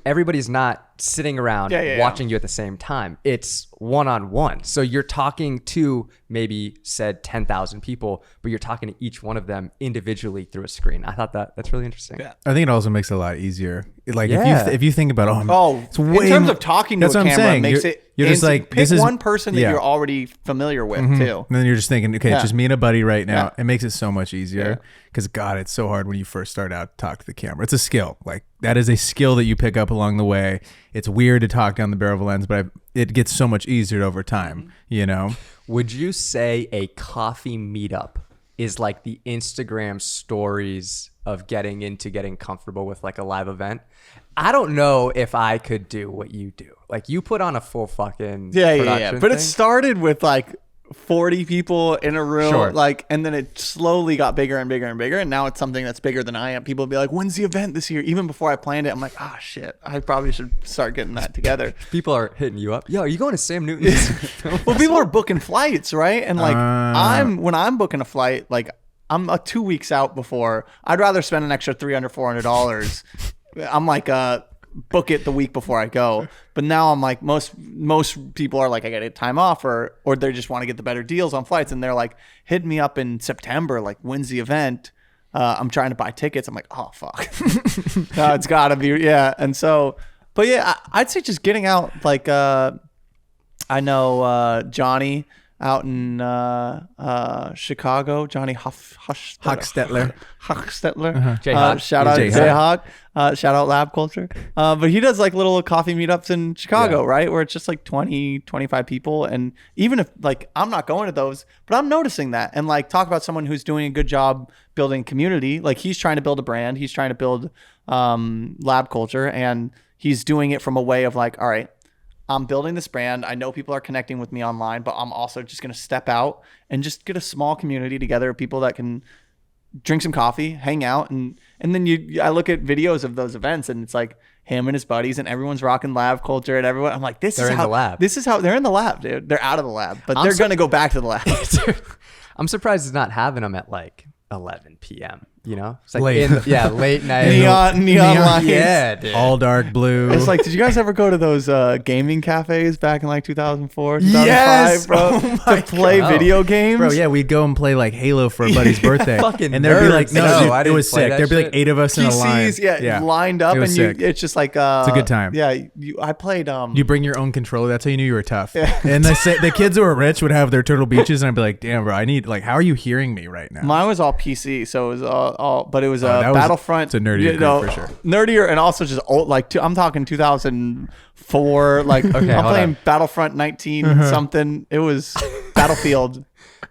everybody's not sitting around watching you at the same time. It's one-on-one. So you're talking to maybe said 10,000 people, but you're talking to each one of them individually through a screen. I thought that's really interesting. Yeah. I think it also makes it a lot easier. Like if you think about it's way in terms of talking to a camera, it makes you're just like, pick one person that you're already familiar with too. And then you're just thinking, okay, it's just me and a buddy right now. Yeah. It makes it so much easier because God, it's so hard when you first start out to talk to the camera. It's a skill. Like that is a skill that you pick up along the way. It's weird to talk down the barrel of a lens, but it gets so much easier over time, you know? Would you say a coffee meetup is like the Instagram stories of getting comfortable with like a live event? I don't know if I could do what you do. Like you put on a full fucking production But thing. it started with like 40 people in a room, like, and then it slowly got bigger and bigger and bigger, and now it's something that's bigger than I am. People be like, "When's the event this year?" Even before I planned it, I'm like, "Ah, shit, I probably should start getting that together." People are hitting you up. Yo, are you going to Sam Newton's? Well, people are booking flights, right? And like, when I'm booking a flight, like I'm 2 weeks out before. I'd rather spend an extra $300, $400. I'm like, book it the week before I go. But now I'm like, most people are like, I got to time off, or they just want to get the better deals on flights, and they're like, hit me up in September, like, when's the event? I'm trying to buy tickets. I'm like, oh fuck, no, it's gotta be, yeah. And so, but yeah, I'd say just getting out. Like, I know Johnny out in Chicago, Johnny Hochstetler. Shout out J-Hawk. Shout out Lab Culture. But he does like little coffee meetups in Chicago, right? Where it's just like 20, 25 people. And even if like I'm not going to those, but I'm noticing that. And like talk about someone who's doing a good job building community. Like he's trying to build a brand. He's trying to build Lab Culture. And he's doing it from a way of like, all right, I'm building this brand. I know people are connecting with me online, but I'm also just going to step out and just get a small community together of people that can drink some coffee, hang out. And then I look at videos of those events and it's like him and his buddies and everyone's rocking Lab Culture and everyone. I'm like, this is how they're in the lab, dude. They're out of the lab, but they're going to go back to the lab. I'm surprised it's not having them at like 11 p.m. You know, it's like late late night, neon lights, yeah, dude. All dark blue. It's like, did you guys ever go to those gaming cafes back in like 2004, 2005, yes, bro, to play video games? Bro, yeah, we'd go and play like Halo for a buddy's birthday, Fucking and there'd be like, nerds. no, No, dude, I it didn't was play sick. that There'd be like shit. 8 of us in a line. PCs, yeah, lined up, It was and sick. it's just like It's a good time. Yeah, I played. You bring your own controller. That's how you knew you were tough. And the kids who were rich would have their Turtle Beaches, and I'd be like, damn, bro, I need like, how are you hearing me right now? Mine was all PC, so it was all but it was that was- Battlefront. it's a nerdier group for sure. Nerdier, and also just old. Like I'm talking 2004. Like I'm playing Battlefront 19 something. It was Battlefield.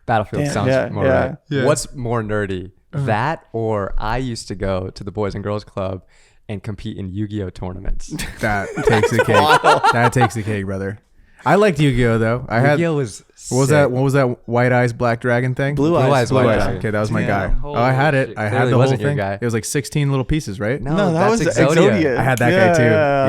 Battlefield Damn, sounds more right. Yeah. What's more nerdy, that or I used to go to the Boys and Girls Club and compete in Yu-Gi-Oh tournaments. That takes the cake. That takes the cake, brother. I liked Yu-Gi-Oh though. Yu-Gi-Oh was What was that White Eyes Black Dragon thing? Blue Eyes White Dragon. Okay, that was my guy. Holy I had it. shit. I had Clearly the whole wasn't your thing. guy. It was like 16 little pieces, right? No, that was Exodia. Exodia. I had that guy too.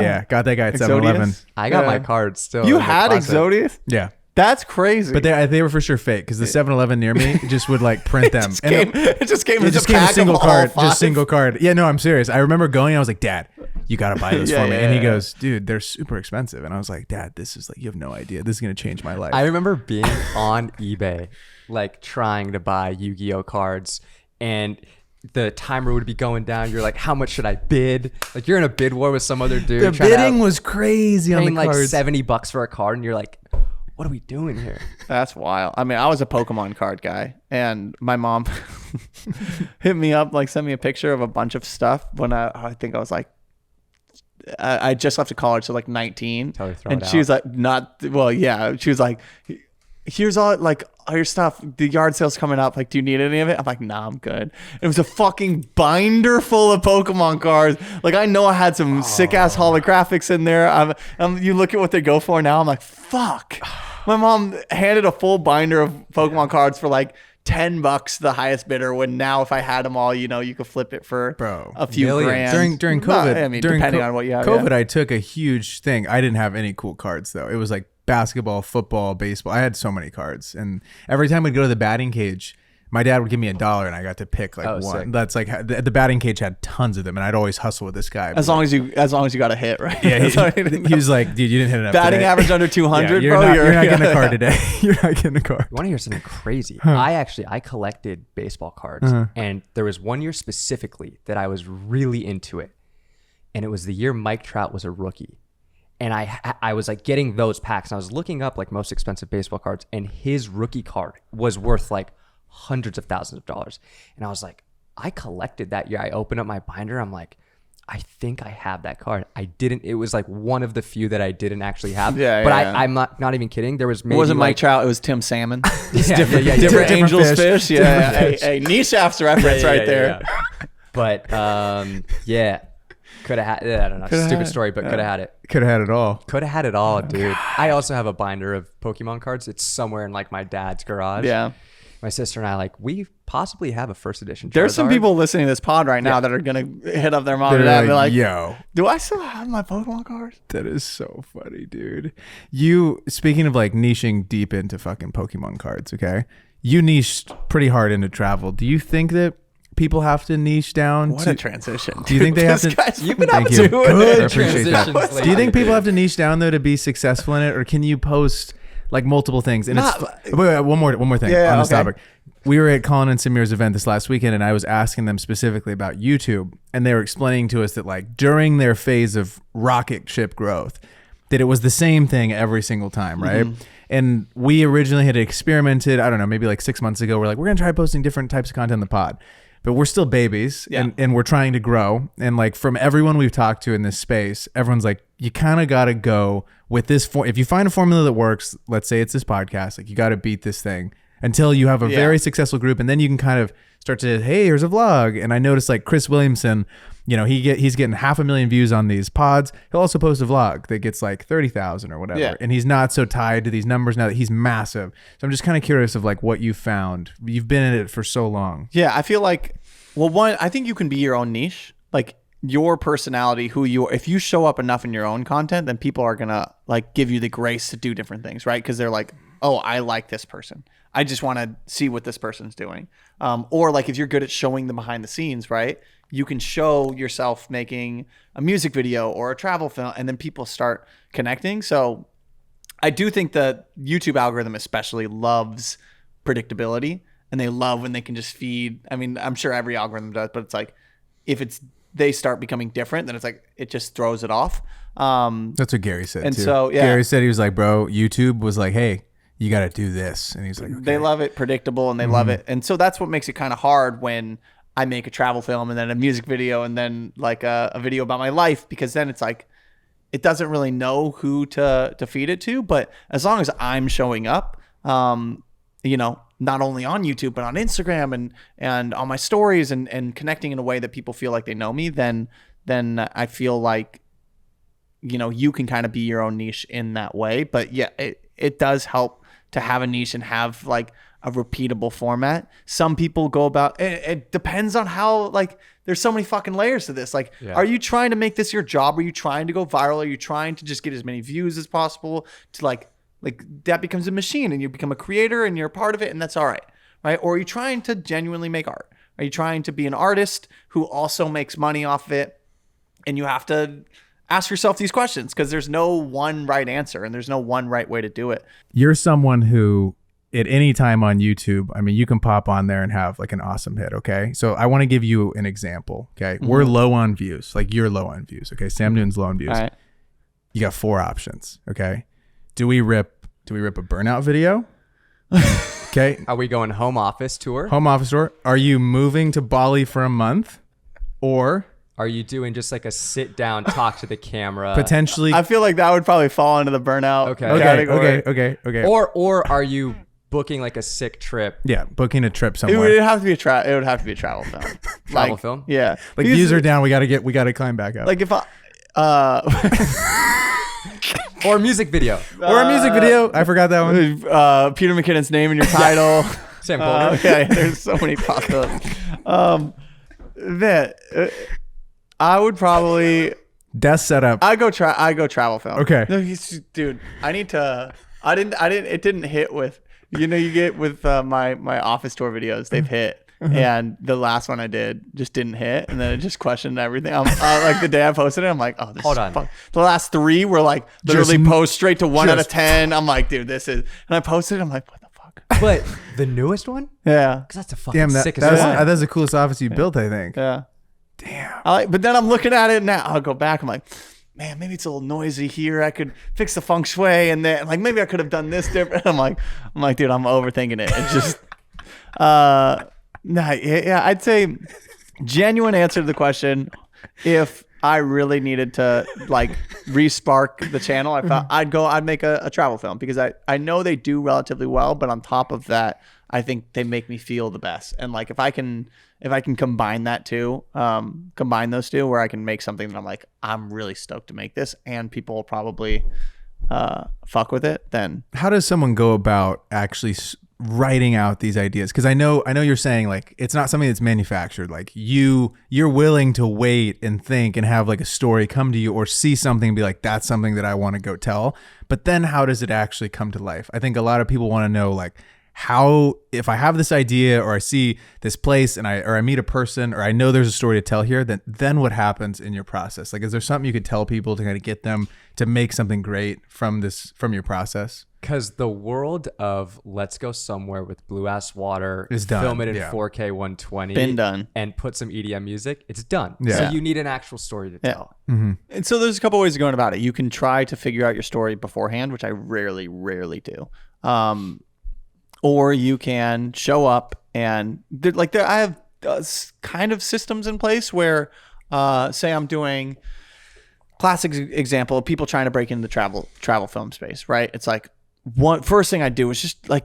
Yeah, got that guy at 7-Eleven. I got my card still. You in the had closet. Exodia? Yeah. That's crazy. But they were for sure fake because the 7-Eleven near me just would like print them. It just came It as just a came a pack single of all card, five. just single card. Yeah, no, I'm serious. I remember going. I was like, Dad, you gotta buy this for me. And he goes, dude, they're super expensive. And I was like, Dad, this is like, you have no idea. This is gonna change my life. I remember being on eBay, like trying to buy Yu-Gi-Oh cards, and the timer would be going down. You're like, how much should I bid? Like you're in a bid war with some other dude. the bidding was crazy on the paying like cards. $70 for a card, and you're like, what are we doing here? That's wild. I mean, I was a Pokemon card guy, and my mom hit me up, like sent me a picture of a bunch of stuff when I think I was like, I just left college, so like 19. Tell her to throw and it she was out. like, she was like, here's all your stuff. The yard sale's coming up. Like, do you need any of it? I'm like, nah, I'm good. It was a fucking binder full of Pokemon cards. Like, I know I had some sick ass holographics in there. You look at what they go for now. I'm like, fuck. My mom handed a full binder of Pokemon cards for like $10, the highest bidder. When now, if I had them all, you could flip it for a few millions. grand During COVID, I mean, depending on what you have. COVID, yeah. I took a huge thing. I didn't have any cool cards though. It was like basketball, football, baseball. I had so many cards, and every time we'd go to the batting cage, my dad would give me $1, and I got to pick like one. Sick. That's like the batting cage had tons of them, and I'd always hustle with this guy. As long as you got a hit, right? Yeah, That's all you need to he was like, dude, you didn't hit enough. batting today. average under 200, you're bro. not, you're not getting a card today. You're not getting a card. You want to hear something crazy? I collected baseball cards, and there was one year specifically that I was really into it, and it was the year Mike Trout was a rookie. And I was like getting those packs, and I was looking up like most expensive baseball cards, and his rookie card was worth like hundreds of thousands of dollars. And I was like, I collected that year. I opened up my binder. I'm like, I think I have that card. I didn't. It was like one of the few that I didn't actually have. I'm not even kidding. There was maybe It wasn't Mike like, Trout. It was Tim Salmon. Different Angels fish. Different Yeah. Hey, knee shafts reference right there. Yeah. But yeah, could have had. I don't know. Stupid story, but could have had it. Could have had it all. Could have had it all, dude. I also have a binder of Pokemon cards. It's somewhere in like my dad's garage. Yeah. My sister and I, we possibly have a first edition. There's some Charizard. people listening to this pod right now that are going to hit up their mom and They're dad and be like, yo, do I still have my Pokemon cards? that is so funny, dude. Speaking of like niching deep into fucking Pokemon cards, okay? You niched pretty hard into travel. Do you think that people have to niche down? What a transition. Do you think they have to? You've been Thank able you. to. Good. I appreciate that. Transitions Do you think lately. people have to niche down though to be successful in it, or can you post like multiple things? And wait, one more thing on this topic. We were at Colin and Samir's event this last weekend, and I was asking them specifically about YouTube, and they were explaining to us that like during their phase of rocket ship growth, that it was the same thing every single time, right? And we originally had experimented, I don't know, maybe like 6 months ago. We're like, we're gonna try posting different types of content in the pod, but we're still babies, and we're trying to grow. And like from everyone we've talked to in this space, everyone's like, you kind of got to go with this. If you find a formula that works, let's say it's this podcast, like you got to beat this thing until you have a very successful group, and then you can kind of start to, hey, here's a vlog. And I noticed like Chris Williamson, you know, he's getting 500,000 views on these pods. He'll also post a vlog that gets like 30,000 or whatever. Yeah. And he's not so tied to these numbers now that he's massive. So I'm just kind of curious of like what you found. You've been in it for so long. Yeah, I feel like, well, one, I think you can be your own niche. Like your personality, who you are. If you show up enough in your own content, then people are gonna like give you the grace to do different things, right? Because they're like, oh, I like this person. I just want to see what this person's doing. Or like if you're good at showing the behind the scenes, right? You can show yourself making a music video or a travel film, and then people start connecting. So I do think the YouTube algorithm especially loves predictability, and they love when they can just feed. I mean, I'm sure every algorithm does, but it's like if they start becoming different, then it's like it just throws it off. That's what Gary said and too. so, yeah. Gary said, he was like, bro, YouTube was like, hey, you got to do this. And he's like, okay. They love it predictable, and they love it. And so that's what makes it kind of hard when I make a travel film and then a music video and then like a video about my life, because then it's like it doesn't really know who to feed it to. But as long as I'm showing up, you know, not only on YouTube but on Instagram and on my stories and connecting in a way that people feel like they know me, then I feel like, you know, you can kind of be your own niche in that way. But yeah, it does help to have a niche and have like a repeatable format. Some people go about it depends on how, like, there's so many fucking layers to this. Like, are you trying to make this your job? Are you trying to go viral? Are you trying to just get as many views as possible to like that becomes a machine and you become a creator and you're a part of it, and that's all right? Or are you trying to genuinely make art? Are you trying to be an artist who also makes money off of it? And you have to ask yourself these questions, because there's no one right answer and there's no one right way to do it. You're someone who at any time on YouTube, I mean, you can pop on there and have like an awesome hit. Okay. So I want to give you an example. Okay. We're low on views. Like you're low on views. Okay. Sam Newton's low on views. All right. You got 4 options. Okay. Do we rip a burnout video? Okay. Are we going home office tour? Home office tour. Are you moving to Bali for a month? Or Are you doing just like a sit down, talk to the camera? potentially. I feel like that would probably fall into the burnout category. Okay. Or are you booking like a sick trip? Yeah, booking a trip It somewhere. would have to be a travel film. Travel film? Yeah. Like Because, views are down. We gotta climb back up. like if I Or a music video? or a music video. I forgot that one. Peter McKinnon's name in your title. Sam Colder. Okay, there's so many possibilities. I would probably Desk setup. I go travel film. Okay. No, dude, I need to. I didn't. It didn't hit with. You know, you get with my office tour videos. They've hit. And the last one I did just didn't hit, and then it just questioned everything. I'm like the day I posted it, I'm like, oh, this Hold is on. fuck. The last 3 were like literally post straight to 1 out of 10. I'm like, dude, this is. And I posted it, I'm like, what the fuck? But the newest one? Yeah. Because that's a fucking Damn, sickest one. that's the coolest office you built, I think. Yeah. Damn. But then I'm looking at it now. I'll go back. I'm like, man, maybe it's a little noisy here. I could fix the feng shui, and then like maybe I could have done this different. I'm like, dude, I'm overthinking it. It's just, I'd say genuine answer to the question. If I really needed to like respark the channel, I thought I'd make a travel film, because I know they do relatively well, but on top of that, I think they make me feel the best. And like if I can combine that too, combine those two, where I can make something that I'm like, I'm really stoked to make this, and people will probably fuck with it, then How does someone go about actually writing out these ideas? Because I know you're saying like it's not something that's manufactured. Like you're willing to wait and think and have like a story come to you, or see something and be like, that's something that I want to go tell. But then how does it actually come to life? I think a lot of people want to know, like, how, if I have this idea or I see this place and I meet a person or I know there's a story to tell here, then what happens in your process? Like, is there something you could tell people to kind of get them to make something great from your process? Because the world of let's go somewhere with blue ass water, is done. Film it in 4K 120, Been done, and put some EDM music, it's done. Yeah. So you need an actual story to tell. Mm-hmm. And so there's a couple ways of going about it. You can try to figure out your story beforehand, which I rarely do. Or you can show up and I have kind of systems in place where, say I'm doing classic example of people trying to break into the travel film space, right? It's like first thing I do is just like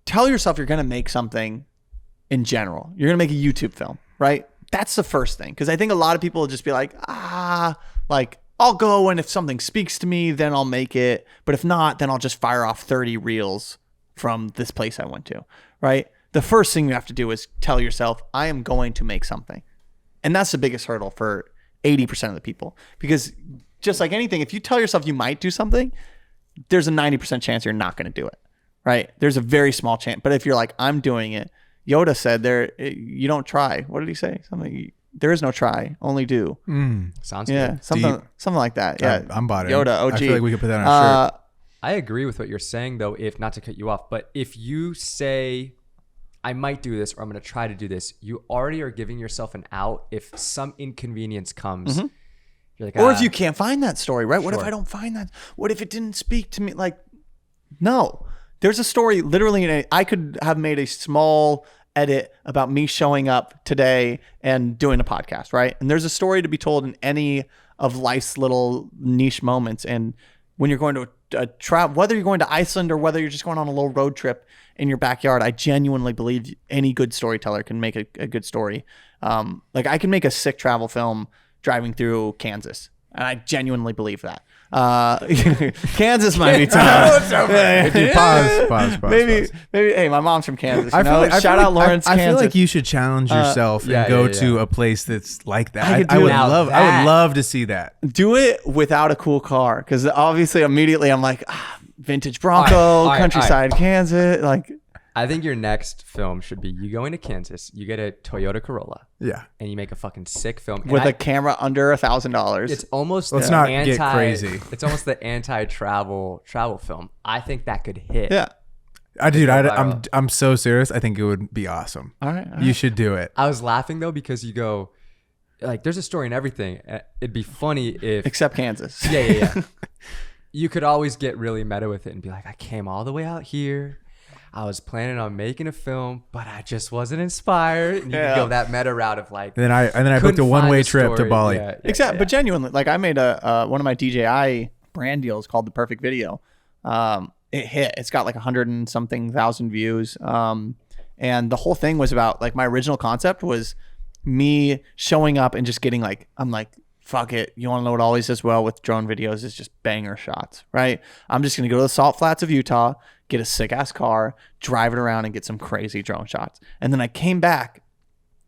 tell yourself you're going to make something in general. You're going to make a YouTube film, right? That's the first thing. Cause I think a lot of people will just be like, like I'll go and if something speaks to me, then I'll make it. But if not, then I'll just fire off 30 reels from this place I went to, right? The first thing you have to do is tell yourself, I am going to make something. And that's the biggest hurdle for 80% of the people. Because just like anything, if you tell yourself you might do something, there's a 90% chance you're not going to do it, right? There's a very small chance. But if you're like, I'm doing it, Yoda said you don't try. What did he say? Something, there is no try, only do. Sounds good. Something like that. Yeah, I'm bought in. Yoda, OG. I feel like we could put that on a shirt. I agree with what you're saying, though, if not to cut you off, but if you say, I might do this or I'm going to try to do this, you already are giving yourself an out if some inconvenience comes. Mm-hmm. You're like, or if you can't find that story, right? What if Sure. I don't find that? What if it didn't speak to me? Like, no. There's a story literally I could have made a small edit about me showing up today and doing a podcast, right? And there's a story to be told in any of life's little niche moments. And when you're going to a travel, whether you're going to Iceland or whether you're just going on a little road trip in your backyard, I genuinely believe any good storyteller can make a good story. Like I can make a sick travel film driving through Kansas. And I genuinely believe that. Kansas might be tough. Pause. Maybe. Hey, my mom's from Kansas. I feel like, Shout out Lawrence, I Kansas. feel like you should challenge yourself yeah, and go yeah, yeah. to a place that's like that. I could I do would it. love. I would love to see that. Do it without a cool car, because obviously immediately I'm like, vintage Bronco, All right, countryside, Kansas. Like, I think your next film should be you go into Kansas, you get a Toyota Corolla, Yeah. and you make a fucking sick film. And with a camera under $1,000. it's almost Let's the not get crazy. It's almost the anti-travel film. I think that could hit. Yeah. I'm so serious. I think it would be awesome. All right. You should do it. I was laughing though because you go, like, there's a story in everything. It'd be funny if Except Kansas. yeah. You could always get really meta with it and be like, I came all the way out here. I was planning on making a film, but I just wasn't inspired. And you Yeah. could go that meta route of like, And then I booked couldn't a one-way find the trip to story. Bali. Yeah, But genuinely, like I made one of my DJI brand deals called The Perfect Video. It hit. It's got like 100 and something thousand views. And the whole thing was about like my original concept was me showing up and just getting like, I'm like, fuck it. You want to know what always does well with drone videos is just banger shots, right? I'm just going to go to the salt flats of Utah, get a sick ass car, drive it around and get some crazy drone shots. And then I came back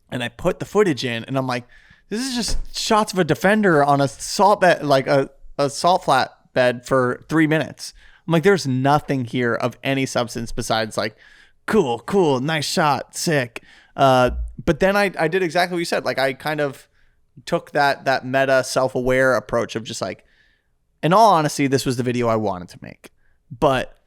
and I put the footage in and I'm like, this is just shots of a Defender on a salt bed, like a salt flat bed for 3 minutes. I'm like, there's nothing here of any substance besides like, cool, nice shot, sick. But then I did exactly what you said. Like I kind of took that meta self-aware approach of just like, in all honesty, this was the video I wanted to make. But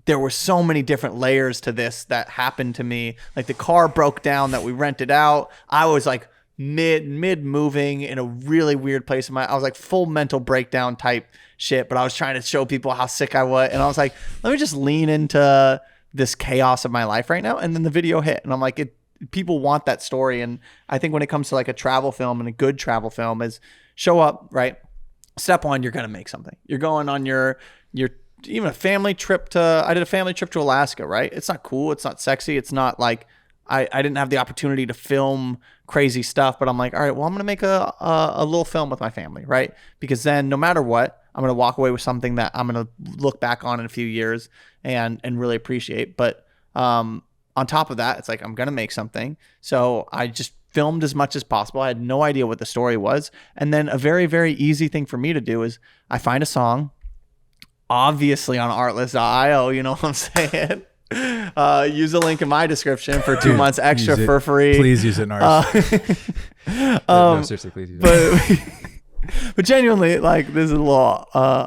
there were so many different layers to this that happened to me. Like the car broke down that we rented out. I was like mid moving in a really weird place. I was like full mental breakdown type shit, but I was trying to show people how sick I was. And I was like, let me just lean into this chaos of my life right now. And then the video hit. And I'm like, people want that story. And I think when it comes to like a travel film and a good travel film is show up, right? Step one, you're going to make something. You're going on your even a family trip I did a family trip to Alaska, right? It's not cool. It's not sexy. It's not like I didn't have the opportunity to film crazy stuff, but I'm like, all right, well, I'm going to make a little film with my family, right? Because then no matter what, I'm going to walk away with something that I'm going to look back on in a few years and really appreciate. But, on top of that, it's like, I'm going to make something. So I just filmed as much as possible. I had no idea what the story was. And then a very, very easy thing for me to do is I find a song, obviously on artlist.io, you know what I'm saying? Use the link in my description for 2 months extra Use it. for free. Please use it in ours. No, seriously, please. Use it. But genuinely, like, this is a little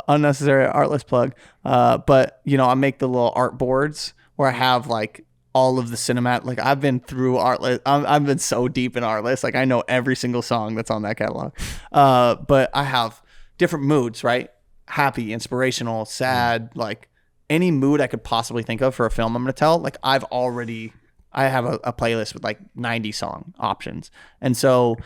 unnecessary artless plug. But you know, I make the little art boards where I have like all of the cinematic. Like, I've been through Artlist. I've been so deep in Artlist. Like, I know every single song that's on that catalog. But I have different moods, right? Happy, inspirational, sad, like any mood I could possibly think of for a film I'm going to tell. Like, I have a playlist with like 90 song options. And so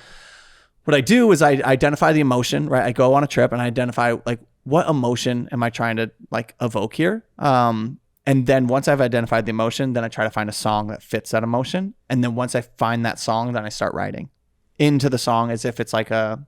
what I do is I identify the emotion, right? I go on a trip and I identify like, what emotion am I trying to like evoke here? And then once I've identified the emotion, then I try to find a song that fits that emotion. And then once I find that song, then I start writing into the song as if it's like a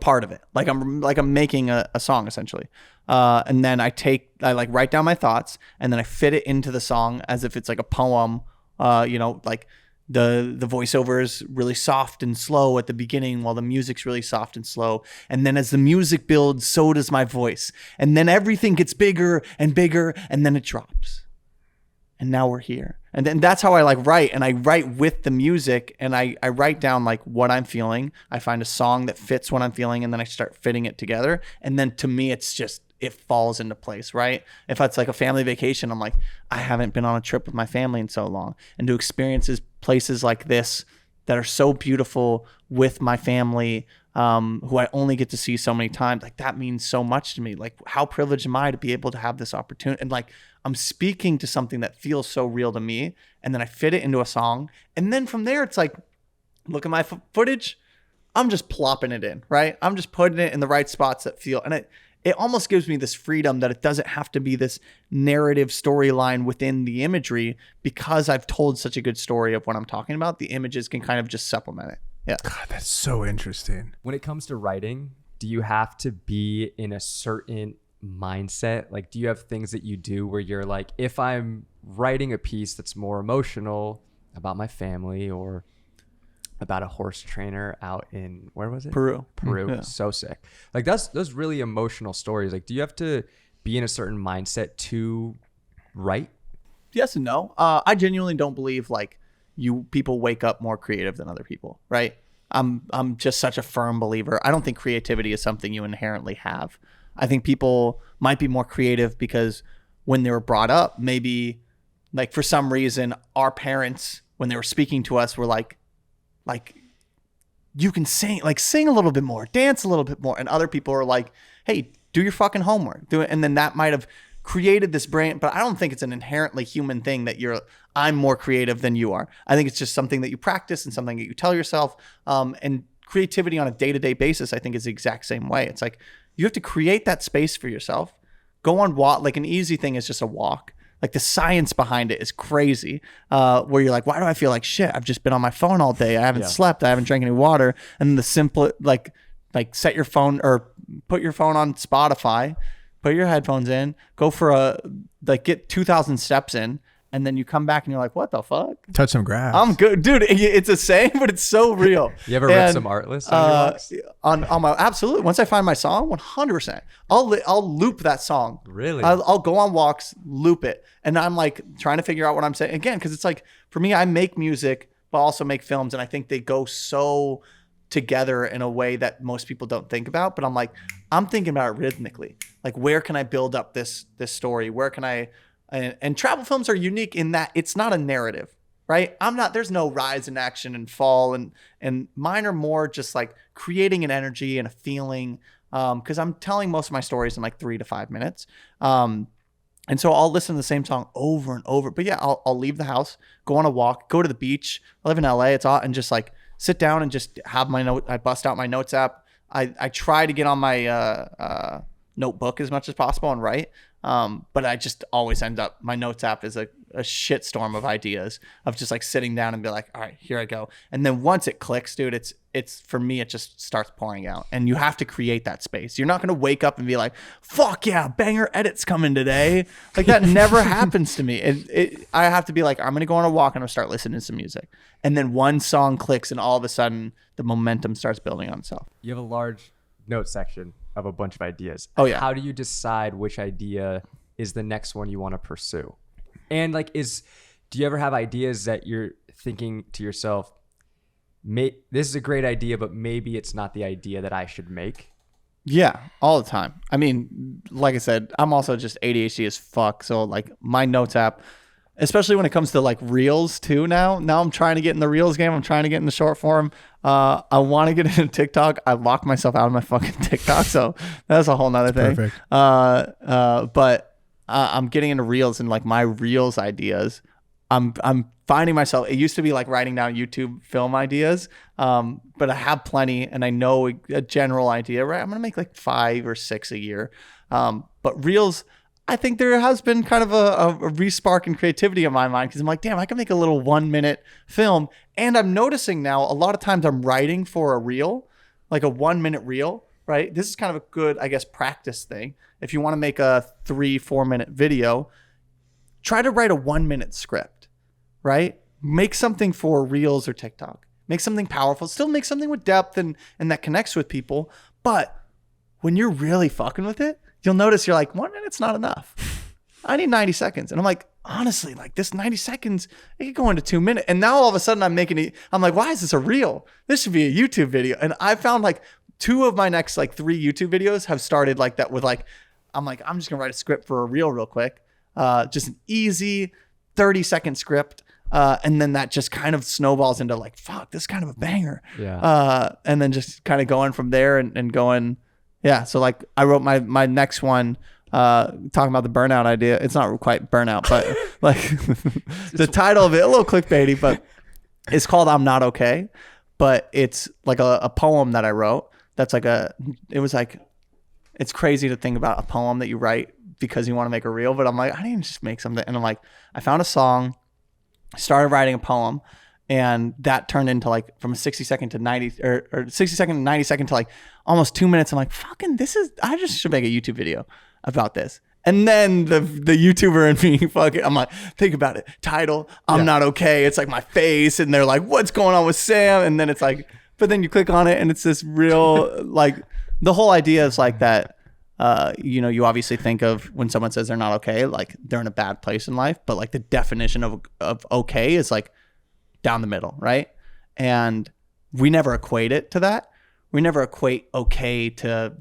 part of it. Like I'm making a song essentially. And then I like write down my thoughts and then I fit it into the song as if it's like a poem. You know, like the voiceover is really soft and slow at the beginning while the music's really soft and slow. And then as the music builds, so does my voice. And then everything gets bigger and bigger and then it drops. And now we're here. And then that's how I like write. And I write with the music and I write down like what I'm feeling. I find a song that fits what I'm feeling and then I start fitting it together. And then to me, it's just, it falls into place, right? If it's like a family vacation, I'm like, I haven't been on a trip with my family in so long. And to experiences places like this that are so beautiful with my family, who I only get to see so many times, like that means so much to me. Like, how privileged am I to be able to have this opportunity? And like, I'm speaking to something that feels so real to me. And then I fit it into a song. And then from there, it's like, look at my footage. I'm just plopping it in, right? I'm just putting it in the right spots that feel, and it almost gives me this freedom that it doesn't have to be this narrative storyline within the imagery, because I've told such a good story of what I'm talking about. The images can kind of just supplement it. Yeah. God, that's so interesting. When it comes to writing, do you have to be in a certain mindset? Like, do you have things that you do where you're like, if I'm writing a piece that's more emotional about my family or about a horse trainer out in, where was it? Peru. Yeah. So sick. Like, those really emotional stories. Like, do you have to be in a certain mindset to write? Yes and no. I genuinely don't believe like people wake up more creative than other people, right? I'm just such a firm believer. I don't think creativity is something you inherently have. I think people might be more creative because when they were brought up, maybe like for some reason, our parents, when they were speaking to us, were like, you can sing a little bit more, dance a little bit more. And other people are like, hey, do your fucking homework, do it. And then that might have created this brain, but I don't think it's an inherently human thing that I'm more creative than you are. I think it's just something that you practice and something that you tell yourself. And creativity on a day-to-day basis, I think, is the exact same way. It's like, you have to create that space for yourself. Go on walk. Like, an easy thing is just a walk. Like, the science behind it is crazy, where you're like, why do I feel like shit? I've just been on my phone all day. I haven't slept. I haven't drank any water. And the simple, like set your phone or put your phone on Spotify, put your headphones in, go for get 2,000 steps in. And then you come back and you're like, what the fuck? Touch some grass. I'm good. Dude, it's a saying, but it's so real. You ever read some Artlist on your walks? On my, absolutely. Once I find my song, 100%. I'll loop that song. Really? I'll go on walks, loop it. And I'm like trying to figure out what I'm saying. Again, because it's like, for me, I make music, but also make films. And I think they go so together in a way that most people don't think about. But I'm like, I'm thinking about it rhythmically. Like, where can I build up this story? Where can I... And travel films are unique in that it's not a narrative, right? There's no rise in action and fall, and mine are more just like creating an energy and a feeling, because I'm telling most of my stories in like 3 to 5 minutes. And so I'll listen to the same song over and over. But yeah, I'll leave the house, go on a walk, go to the beach. I live in LA, it's all, and just like sit down and just have my note. I bust out my notes app. I try to get on my notebook as much as possible and write. But I just always end up, my notes app is a shitstorm of ideas of just like sitting down and be like, all right, here I go. And then once it clicks, dude, it's for me, it just starts pouring out, and you have to create that space. You're not going to wake up and be like, fuck yeah, banger edits coming today. Like, that never happens to me. I have to be like, I'm going to go on a walk and I'll start listening to some music. And then one song clicks and all of a sudden the momentum starts building on itself. You have a large note section of a bunch of ideas. Oh yeah. How do you decide which idea is the next one you want to pursue? And like, do you ever have ideas that you're thinking to yourself, this is a great idea, but maybe it's not the idea that I should make? Yeah, all the time. I mean, like I said, I'm also just ADHD as fuck. So like my notes app, especially when it comes to like reels too now I'm trying to get in the reels game. I'm trying to get in the short form. I want to get into TikTok. I locked myself out of my fucking TikTok. So that's a whole nother thing. Perfect. But I'm getting into reels, and like my reels ideas, I'm finding myself, it used to be like writing down YouTube film ideas. But I have plenty, and I know a general idea, right? I'm going to make like 5 or 6 a year. But reels, I think there has been kind of a respark in creativity in my mind, because I'm like, damn, I can make a little 1-minute film. And I'm noticing now a lot of times I'm writing for a reel, like a 1-minute reel, right? This is kind of a good, I guess, practice thing. If you want to make a 3-4 minute video, try to write a 1-minute script, right? Make something for reels or TikTok. Make something powerful. Still make something with depth and that connects with people. But when you're really fucking with it, you'll notice you're like, 1 minute's not enough. I need 90 seconds. And I'm like, honestly, like this 90 seconds, it could go into 2 minutes. And now all of a sudden I'm like, why is this a reel? This should be a YouTube video. And I found like 2 of my next like 3 YouTube videos have started like that with like, I'm just gonna write a script for a reel real quick. Just an easy 30-second script. And then that just kind of snowballs into like, fuck, this is kind of a banger. Yeah. And then just kind of going from there and going, yeah. So like I wrote my next one, talking about the burnout idea. It's not quite burnout, but like the title of it, a little clickbaity, but it's called I'm Not Okay. But it's like a poem that I wrote. That's like it's crazy to think about a poem that you write because you want to make a reel, but I'm like, I didn't just make something. And I'm like, I found a song, started writing a poem, and that turned into like from a 60-second to 90 or 60-second to 90-second to like almost 2 minutes. I'm like, fucking, I just should make a YouTube video about this. And then the YouTuber and me, fucking, I'm like, think about it. Title, I'm Not Okay. It's like my face, and they're like, what's going on with Sam? And then it's like, but then you click on it, and it's this real, like, the whole idea is like that. You obviously think of when someone says they're not okay, like they're in a bad place in life, but like the definition of okay is like down the middle, right? And we never equate it to that. We never equate okay to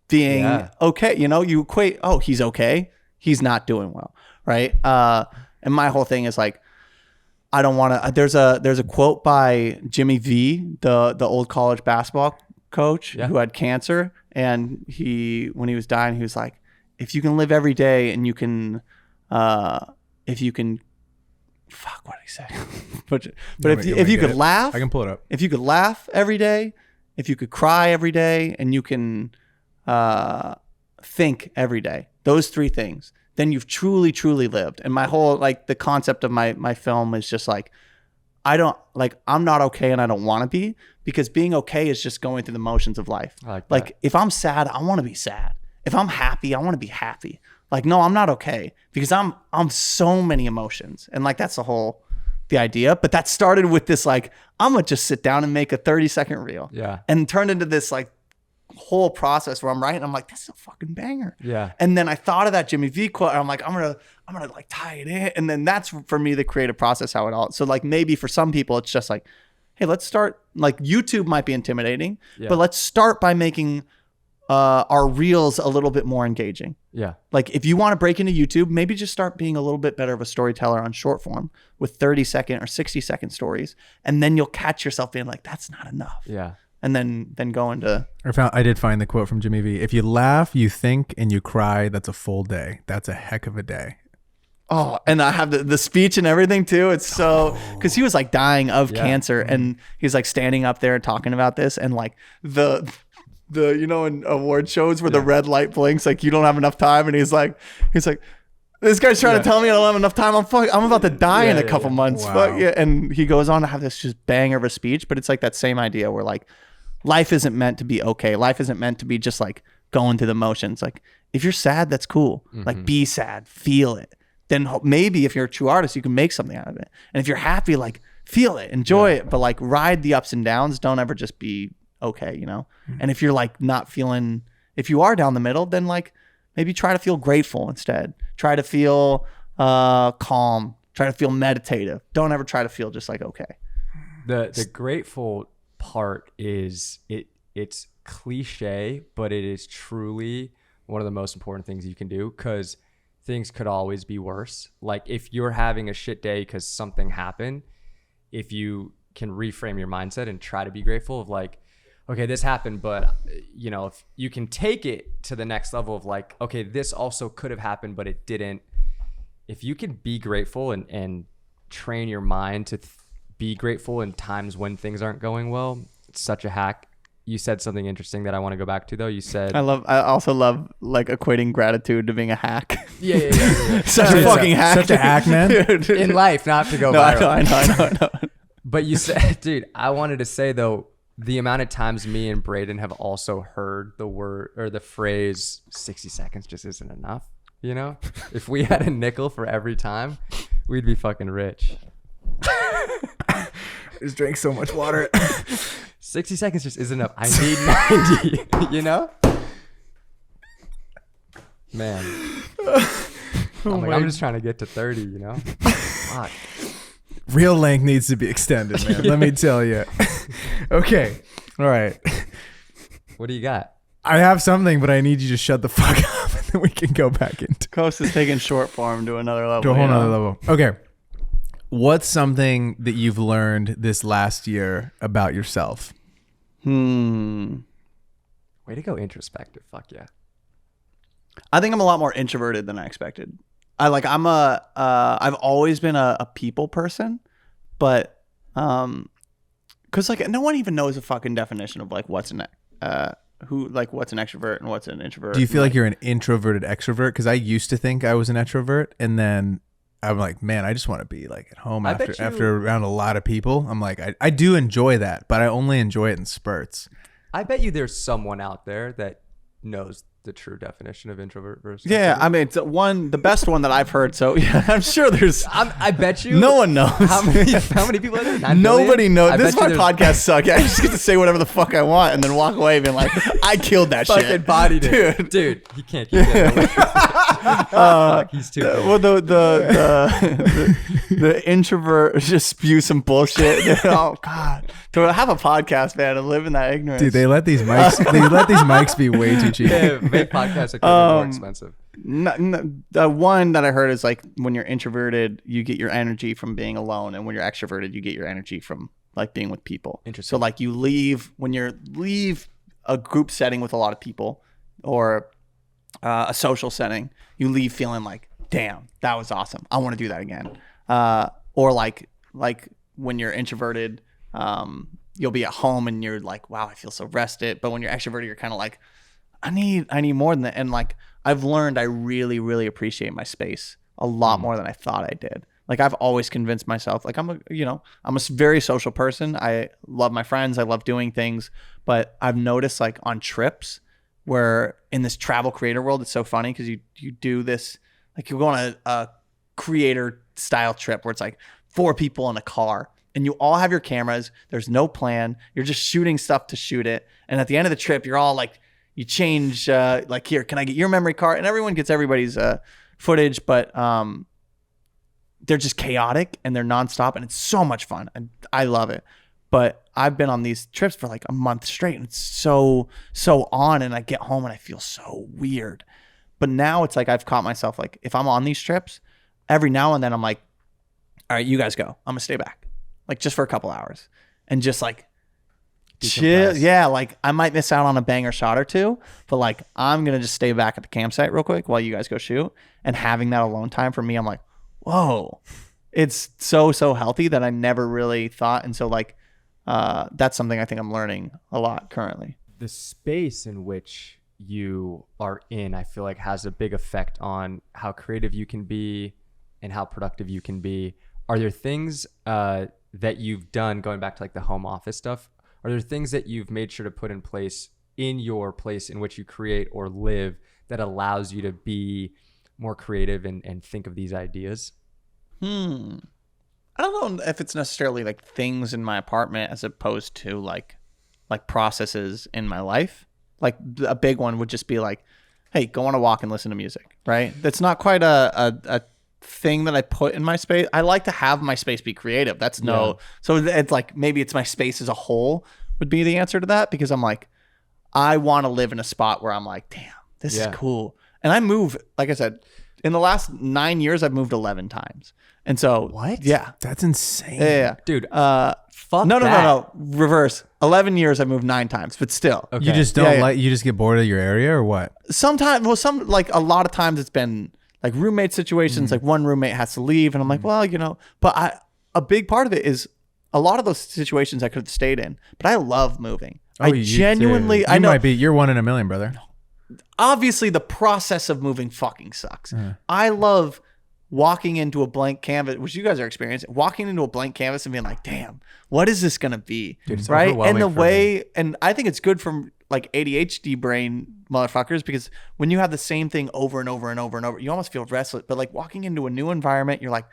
being okay. You equate, oh, he's okay, he's not doing well, right? And my whole thing is like, I don't want to. There's a quote by Jimmy V, the old college basketball coach who had cancer, and when he was dying, he was like, if you can live every day and you can, if you can, fuck, what did he say? but if you could laugh, I can pull it up. If you could laugh every day, if you could cry every day, and you can think every day, those 3 things, then you've truly, truly lived. And my whole, like, the concept of my film is just like, I'm not okay, and I don't want to be, because being okay is just going through the motions of life. Like if I'm sad, I want to be sad. If I'm happy, I want to be happy. Like, no, I'm not okay, because I'm so many emotions. And like, that's the idea. But that started with this, like, I'm going to just sit down and make a 30-second reel. Yeah. And turned into this like whole process where I'm writing. I'm like, this is a fucking banger. Yeah. And then I thought of that Jimmy V quote, and I'm like, I'm gonna like tie it in. And then that's for me the creative process, how it all. So like maybe for some people it's just like, hey, let's start, like, YouTube might be intimidating, but let's start by making our reels a little bit more engaging. Yeah. Like if you want to break into YouTube, maybe just start being a little bit better of a storyteller on short form with 30-second or 60-second stories. And then you'll catch yourself being like, that's not enough. Yeah. And then go into. I did find the quote from Jimmy V. If you laugh, you think, and you cry, that's a full day. That's a heck of a day. Oh, and I have the speech and everything too. It's so, because he was like dying of cancer, and he's like standing up there and talking about this, and like the in award shows where the red light blinks, like you don't have enough time, and he's like, this guy's trying to tell me I don't have enough time. I'm about to die in a couple months. Wow. Fuck yeah. And he goes on to have this just banger of a speech, but it's like that same idea where like life isn't meant to be okay. Life isn't meant to be just like going through the motions. Like if you're sad, that's cool. Like be sad, feel it. Then maybe if you're a true artist, you can make something out of it. And if you're happy, like feel it, enjoy it, but like ride the ups and downs. Don't ever just be okay, And if you're like not feeling, if you are down the middle, then like maybe try to feel grateful instead. Try to feel calm. Try to feel meditative. Don't ever try to feel just like okay. The grateful part is it's cliche, but it is truly one of the most important things you can do, because things could always be worse. Like if you're having a shit day because something happened, if you can reframe your mindset and try to be grateful of like, okay, this happened, but you know, if you can take it to the next level of like, okay, this also could have happened, but it didn't. If you can be grateful and train your mind to be grateful in times when things aren't going well, it's such a hack. You said something interesting that I want to go back to though. You said I also love like equating gratitude to being a hack. Yeah. Such a fucking hack. Such a hack, man. Dude. In life, not to go No, viral. I know. But you said, dude, I wanted to say though, the amount of times me and Braden have also heard the word or the phrase 60 seconds just isn't enough. You know, if we had a nickel for every time, we'd be fucking rich. Just drank so much water. 60 seconds just isn't enough. I need 90, you know? Man. I'm just trying to get to 30, you know? Fuck. Real length needs to be extended, man. Let me tell you. Okay. All right. What do you got? I have something, but I need you to shut the fuck up, and then we can go back into Coast is taking short form to another level. to a whole nother level. Okay. What's something that you've learned this last year about yourself? Way to go introspective. Fuck yeah. I think I'm a lot more introverted than I expected. I've always been a people person, but because like no one even knows the fucking definition of like what's an extrovert and what's an introvert. Do you feel like you're an introverted extrovert? Because I used to think I was an extrovert, and then I'm like, man, I just want to be like at home after around a lot of people. I'm like, I do enjoy that, but I only enjoy it in spurts. I bet you there's someone out there that knows the true definition of introvert versus Yeah, extrovert. I mean, it's the best one that I've heard. So yeah, I'm sure there's. I bet you. No one knows. How many people are there? 9 Nobody billion? knows. I This is bet my you podcast suck. I just get to say whatever the fuck I want and then walk away being like, I killed that Fucking shit. bodied it. Dude, you can't keep that. Fuck, he's too big. Well, the introvert just spew some bullshit. Oh God, to have a podcast, man, and live in that ignorance. Dude, they let these mics be way too cheap. Yeah, big podcasts are more expensive. The one that I heard is like when you're introverted, you get your energy from being alone, and when you're extroverted, you get your energy from like being with people. Interesting. So like you leave a group setting with a lot of people, or a social setting, you leave feeling like, damn, that was awesome. I want to do that again. Or like when you're introverted, you'll be at home and you're like, wow, I feel so rested. But when you're extroverted, you're kind of like, I need more than that. And like I've learned I really, really appreciate my space a lot more than I thought I did. Like I've always convinced myself, like I'm a very social person. I love my friends. I love doing things. But I've noticed like on trips where in this travel creator world, it's so funny because you do this, like you go on a creator style trip where it's like 4 people in a car and you all have your cameras. There's no plan. You're just shooting stuff to shoot it. And at the end of the trip, you're all like, you change, like, here, can I get your memory card? And everyone gets everybody's footage, but they're just chaotic and they're nonstop and it's so much fun. And I love it. But I've been on these trips for like a month straight and it's so on, and I get home and I feel so weird. But now it's like I've caught myself, like if I'm on these trips, every now and then I'm like, all right, you guys go. I'm gonna stay back, like just for a couple hours and just like chill. Yeah, like I might miss out on a banger shot or two, but like I'm gonna just stay back at the campsite real quick while you guys go shoot. And having that alone time for me, I'm like, whoa, it's so healthy that I never really thought. And so like that's something I think I'm learning a lot currently. The space in which you are in, I feel like has a big effect on how creative you can be and how productive you can be. Are there things that you've done, going back to like the home office stuff, are there things that you've made sure to put in place in your place in which you create or live that allows you to be more creative and think of these ideas? I don't know if it's necessarily like things in my apartment as opposed to like processes in my life. Like a big one would just be like, hey, go on a walk and listen to music, right? That's not quite a thing that I put in my space. I like to have my space be creative. That's so it's like maybe it's my space as a whole would be the answer to that, because I'm like, I want to live in a spot where I'm like, damn, this is cool. And I move, like I said, in the last 9 years, I've moved 11 times. And so What? Yeah. That's insane. Yeah. Dude, Fuck no. Reverse. 11 years I've moved 9 times, but still. Okay. You just don't you just get bored of your area or what? Sometimes, like a lot of times it's been like roommate situations, like one roommate has to leave and I'm like, well, but a big part of it is a lot of those situations I could have stayed in, but I love moving. I genuinely, I know. You're 1 in a million, brother. Obviously the process of moving fucking sucks. I love walking into a blank canvas, which you guys are experiencing, walking into a blank canvas and being like, damn, what is this going to be? Dude, it's right. overwhelming And for me. and I think it's good from like ADHD brain motherfuckers, because when you have the same thing over and over and over and over, you almost feel restless. But like walking into a new environment, you're like,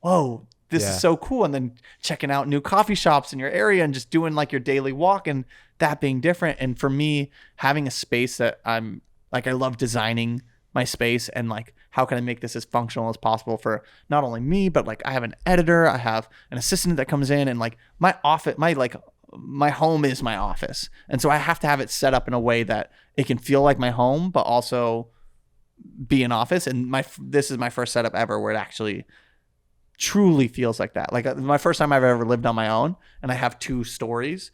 whoa, this is so cool. And then checking out new coffee shops in your area and just doing like your daily walk and that being different. And for me, having a space that I'm like, I love designing my space and like, how can I make this as functional as possible for not only me, but like I have an editor, I have an assistant that comes in, and like my office, my home is my office. And so I have to have it set up in a way that it can feel like my home, but also be an office. And this is my first setup ever where it actually truly feels like that. Like my first time I've ever lived on my own, and I have 2 stories,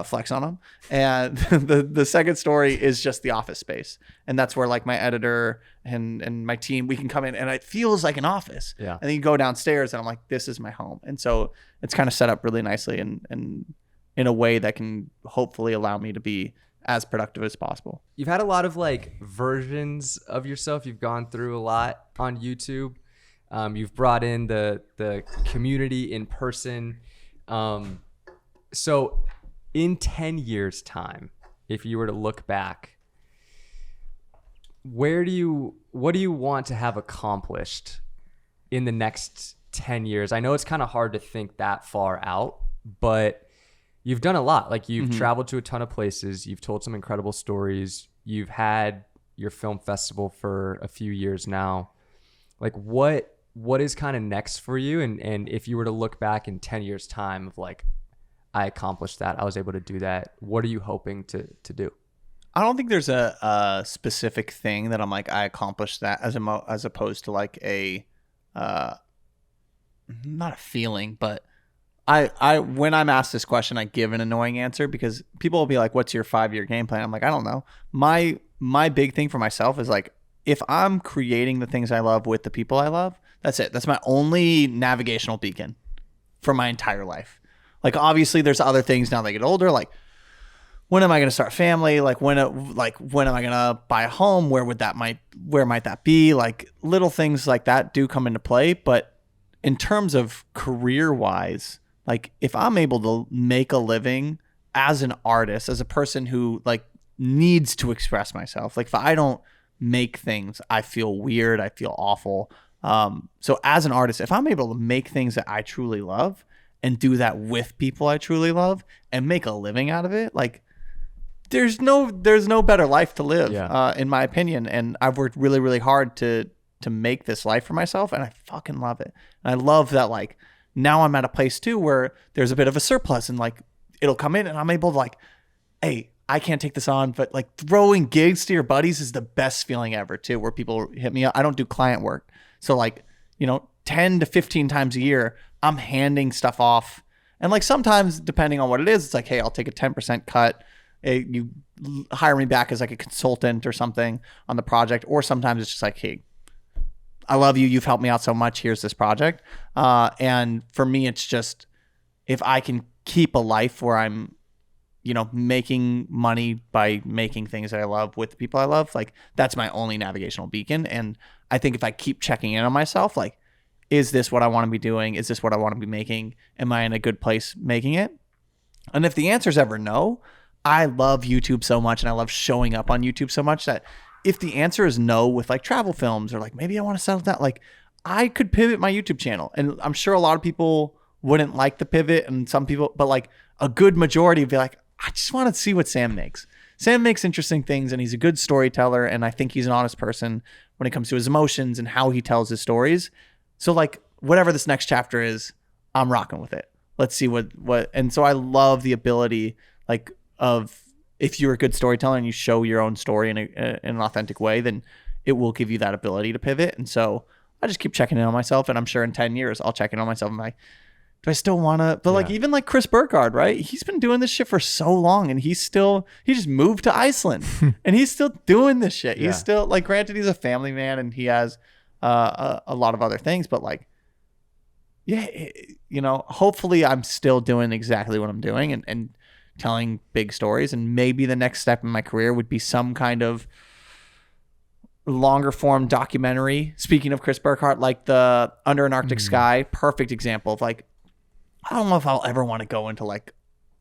flex on them. And the second story is just the office space. And that's where like my editor and my team, we can come in and it feels like an office. Yeah. And then you go downstairs and I'm like, this is my home. And so it's kind of set up really nicely and in a way that can hopefully allow me to be as productive as possible. You've had a lot of like versions of yourself. You've gone through a lot on YouTube. You've brought in the community in person. So in 10 years time, if you were to look back, what do you want to have accomplished in the next 10 years? I know it's kind of hard to think that far out, but you've done a lot. Like you've traveled to a ton of places. You've told some incredible stories. You've had your film festival for a few years now. Like what is kind of next for you? And if you were to look back in 10 years time of like, I accomplished that, I was able to do that, what are you hoping to do? I don't think there's a specific thing that I'm like, I accomplished that as opposed to like a, not a feeling, but I when I'm asked this question, I give an annoying answer because people will be like, what's your 5-year game plan? I'm like, I don't know. My big thing for myself is like, if I'm creating the things I love with the people I love, that's it. That's my only navigational beacon for my entire life. Like, obviously there's other things now that I get older. Like, when am I going to start a family? Like when am I going to buy a home? Where might that be? Like little things like that do come into play. But in terms of career wise, like if I'm able to make a living as an artist, as a person who like needs to express myself, like if I don't make things, I feel weird. I feel awful. So as an artist, if I'm able to make things that I truly love and do that with people I truly love and make a living out of it, like there's no better life to live, in my opinion. And I've worked really, really hard to make this life for myself, and I fucking love it. And I love that, like, now I'm at a place too where there's a bit of a surplus and like it'll come in and I'm able to like, hey, I can't take this on, but like throwing gigs to your buddies is the best feeling ever too, where people hit me up. I don't do client work. So like, 10 to 15 times a year, I'm handing stuff off. And like sometimes depending on what it is, it's like, hey, I'll take a 10% cut. You hire me back as like a consultant or something on the project. Or sometimes it's just like, hey, I love you. You've helped me out so much. Here's this project. And for me, it's just, if I can keep a life where I'm, making money by making things that I love with the people I love, like that's my only navigational beacon. And I think if I keep checking in on myself, like, is this what I want to be doing? Is this what I want to be making? Am I in a good place making it? And if the answer is ever no, I love YouTube so much and I love showing up on YouTube so much that if the answer is no with like travel films or like maybe I want to settle down, like I could pivot my YouTube channel. And I'm sure a lot of people wouldn't like the pivot and some people, but like a good majority would be like, I just want to see what Sam makes. Sam makes interesting things and he's a good storyteller. And I think he's an honest person when it comes to his emotions and how he tells his stories. So like whatever this next chapter is, I'm rocking with it. Let's see what, and so I love the ability like of, if you're a good storyteller and you show your own story in an authentic way, then it will give you that ability to pivot. And so I just keep checking in on myself, and I'm sure in 10 years I'll check in on myself and be like, do I still want to? But like even like Chris Burkhardt, right? He's been doing this shit for so long, and he just moved to Iceland and he's still doing this shit. He's still like, granted, he's a family man and he has a lot of other things, but like, yeah, you know, hopefully I'm still doing exactly what I'm doing and telling big stories. And maybe the next step in my career would be some kind of longer form documentary. Speaking of Chris Burkhardt, like the Under an Arctic Sky, perfect example of like, I don't know if I'll ever want to go into like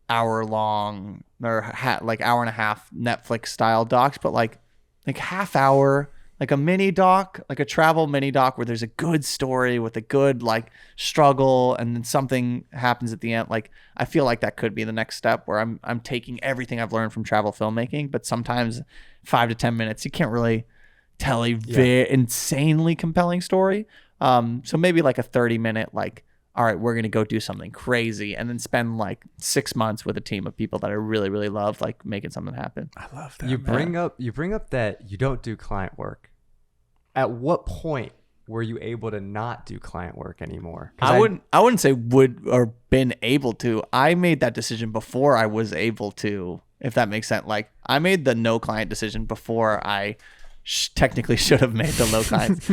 hour long or like hour and a half Netflix style docs, but like half hour, like a mini doc, like a travel mini doc where there's a good story with a good like struggle, and then something happens at the end. Like I feel like that could be the next step, where I'm taking everything I've learned from travel filmmaking, but sometimes 5 to 10 minutes, you can't really tell a very insanely compelling story. So maybe like a 30-minute, like, all right, we're going to go do something crazy, and then spend like 6 months with a team of people that I really, really love, like making something happen. I love that. You bring up that you don't do client work. At what point were you able to not do client work anymore? I wouldn't say would or been able to. I made that decision before I was able to, if that makes sense. Like I made the no client decision before I technically should have made the low clients.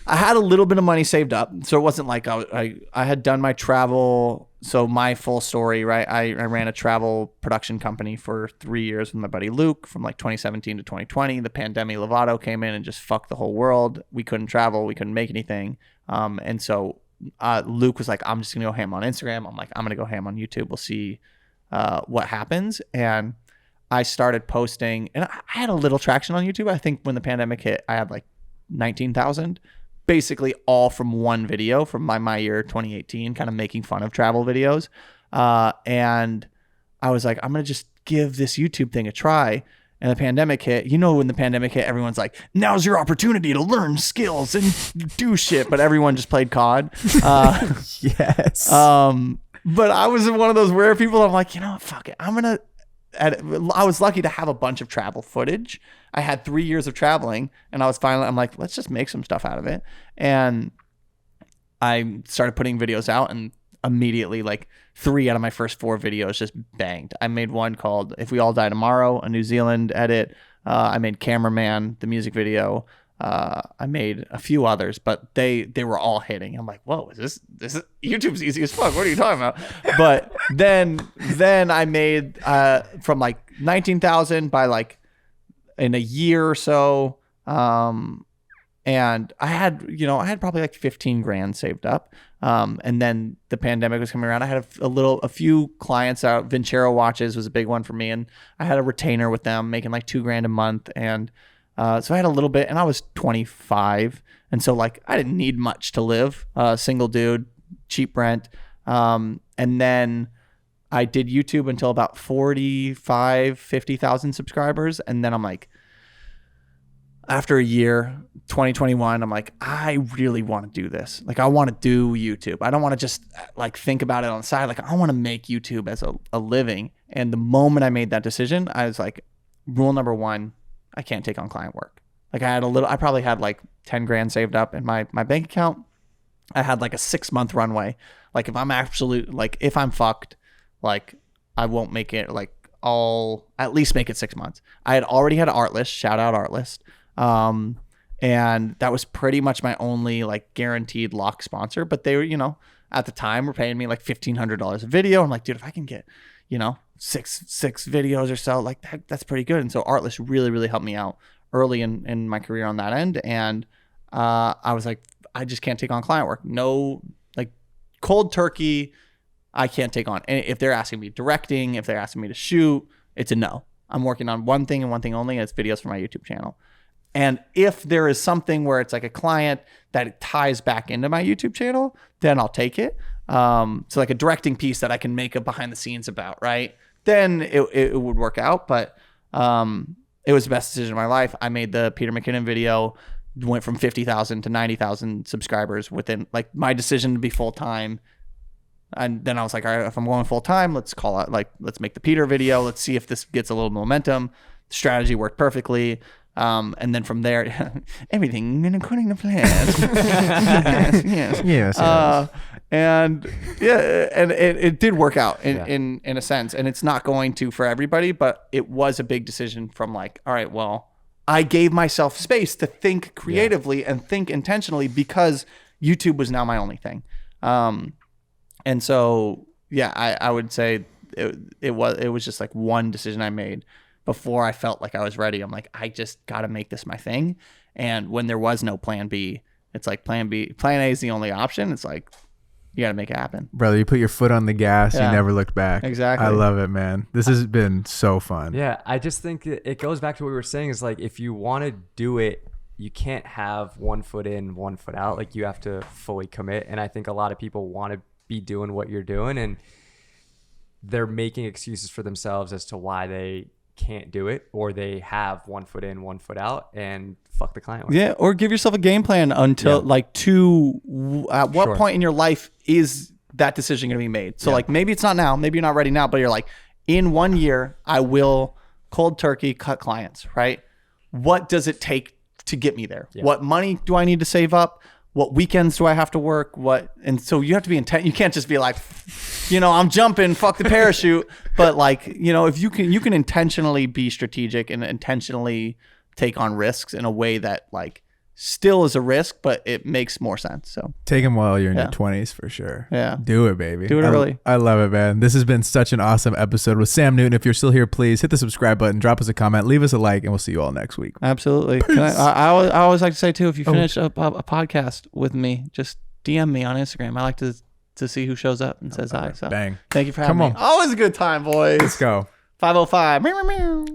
I had a little bit of money saved up, so it wasn't like I had done my travel. So my full story, right? I ran a travel production company for 3 years with my buddy Luke from like 2017 to 2020. The pandemic Lovato came in and just fucked the whole world. We couldn't travel. We couldn't make anything. And so Luke was like, I'm just going to go ham on Instagram. I'm like, I'm going to go ham on YouTube. We'll see what happens. And I started posting, and I had a little traction on YouTube. I think when the pandemic hit, I had like 19,000. Basically all from one video from my year 2018, kind of making fun of travel videos. And I was like, I'm going to just give this YouTube thing a try. And the pandemic hit. You know, when the pandemic hit, everyone's like, now's your opportunity to learn skills and do shit. But everyone just played COD. Yes. But I was one of those rare people. I'm like, you know what, fuck it. I was lucky to have a bunch of travel footage. I had 3 years of traveling, and I'm like, let's just make some stuff out of it. And I started putting videos out, and immediately like 3 out of my first 4 videos just banged. I made one called If We All Die Tomorrow, a New Zealand edit. I made Cameraman, the music video. I made a few others, but they were all hitting. I'm like, whoa, is this YouTube's easy as fuck. What are you talking about? But then I made from like 19,000 by like in a year or so. And I had probably like 15 grand saved up. And then the pandemic was coming around. I had a few clients out. Vincero watches was a big one for me. And I had a retainer with them making like 2 grand a month. And so I had a little bit, and I was 25. And so like, I didn't need much to live, single dude, cheap rent. And then I did YouTube until about 50,000 subscribers. And then I'm like, after a year, 2021, I'm like, I really want to do this. Like, I want to do YouTube. I don't want to just like think about it on the side. Like, I want to make YouTube as a living. And the moment I made that decision, I was like, rule number 1, I can't take on client work. Like I probably had like 10 grand saved up in my bank account. I had like a 6-month runway. Like if I'm fucked, like I won't make it, like I'll at least make it 6 months. I had already had Artlist, shout out Artlist. And that was pretty much my only like guaranteed lock sponsor, but they were, at the time were paying me like $1,500 a video. I'm like, dude, if I can get, 6 videos or so, like that's pretty good. And so Artlist really, really helped me out early in my career on that end. And, I was like, I just can't take on client work. No, like cold turkey, I can't take on. And if they're asking me directing, if they're asking me to shoot, it's a no. I'm working on one thing and one thing only, and it's videos for my YouTube channel. And if there is something where it's like a client that ties back into my YouTube channel, then I'll take it. So like a directing piece that I can make a behind the scenes about, right? Then it would work out. But it was the best decision of my life. I made the Peter McKinnon video. went from 50,000 to 90,000 subscribers within like my decision to be full time. And then I was like, all right, if I'm going full time, let's make the Peter video. Let's see if this gets a little momentum. The strategy worked perfectly. And then from there, everything according to plan. yes. And it did work out in a sense, and it's not going to for everybody, but it was a big decision from like, all right, well, I gave myself space to think creatively and think intentionally because YouTube was now my only thing. And so, I would say it was just like one decision I made before I felt like I was ready. I'm like, I just got to make this my thing. And when there was no plan B, it's like plan A is the only option. It's like, you got to make it happen. Brother, you put your foot on the gas. You never looked back. Exactly. I love it, man. This has been so fun. Yeah. I just think it goes back to what we were saying is like, if you want to do it, you can't have 1 foot in, 1 foot out. Like you have to fully commit. And I think a lot of people want to be doing what you're doing and they're making excuses for themselves as to why they can't do it, or they have 1 foot in, 1 foot out, and fuck the client. Yeah, or give yourself a game plan until at what point in your life is that decision going to be made? So like maybe it's not now, maybe you're not ready now, but you're like, in 1 year, I will cold turkey cut clients, right? What does it take to get me there? Yeah. What money do I need to save up? What weekends do I have to work? And so you have to be intent. You can't just be like, I'm jumping, fuck the parachute. But like, if you can intentionally be strategic and intentionally take on risks in a way that like still is a risk, but it makes more sense. So take them while you're in your 20s for sure. Yeah. Do it, baby. Do it early. I love it, man. This has been such an awesome episode with Sam Newton. If you're still here, please hit the subscribe button, drop us a comment, leave us a like, and we'll see you all next week. Absolutely. I always like to say too, if you finish a podcast with me, just DM me on Instagram. I like to see who shows up and says hi. So bang. Thank you for having me. Always a good time, boys. Let's go. 505.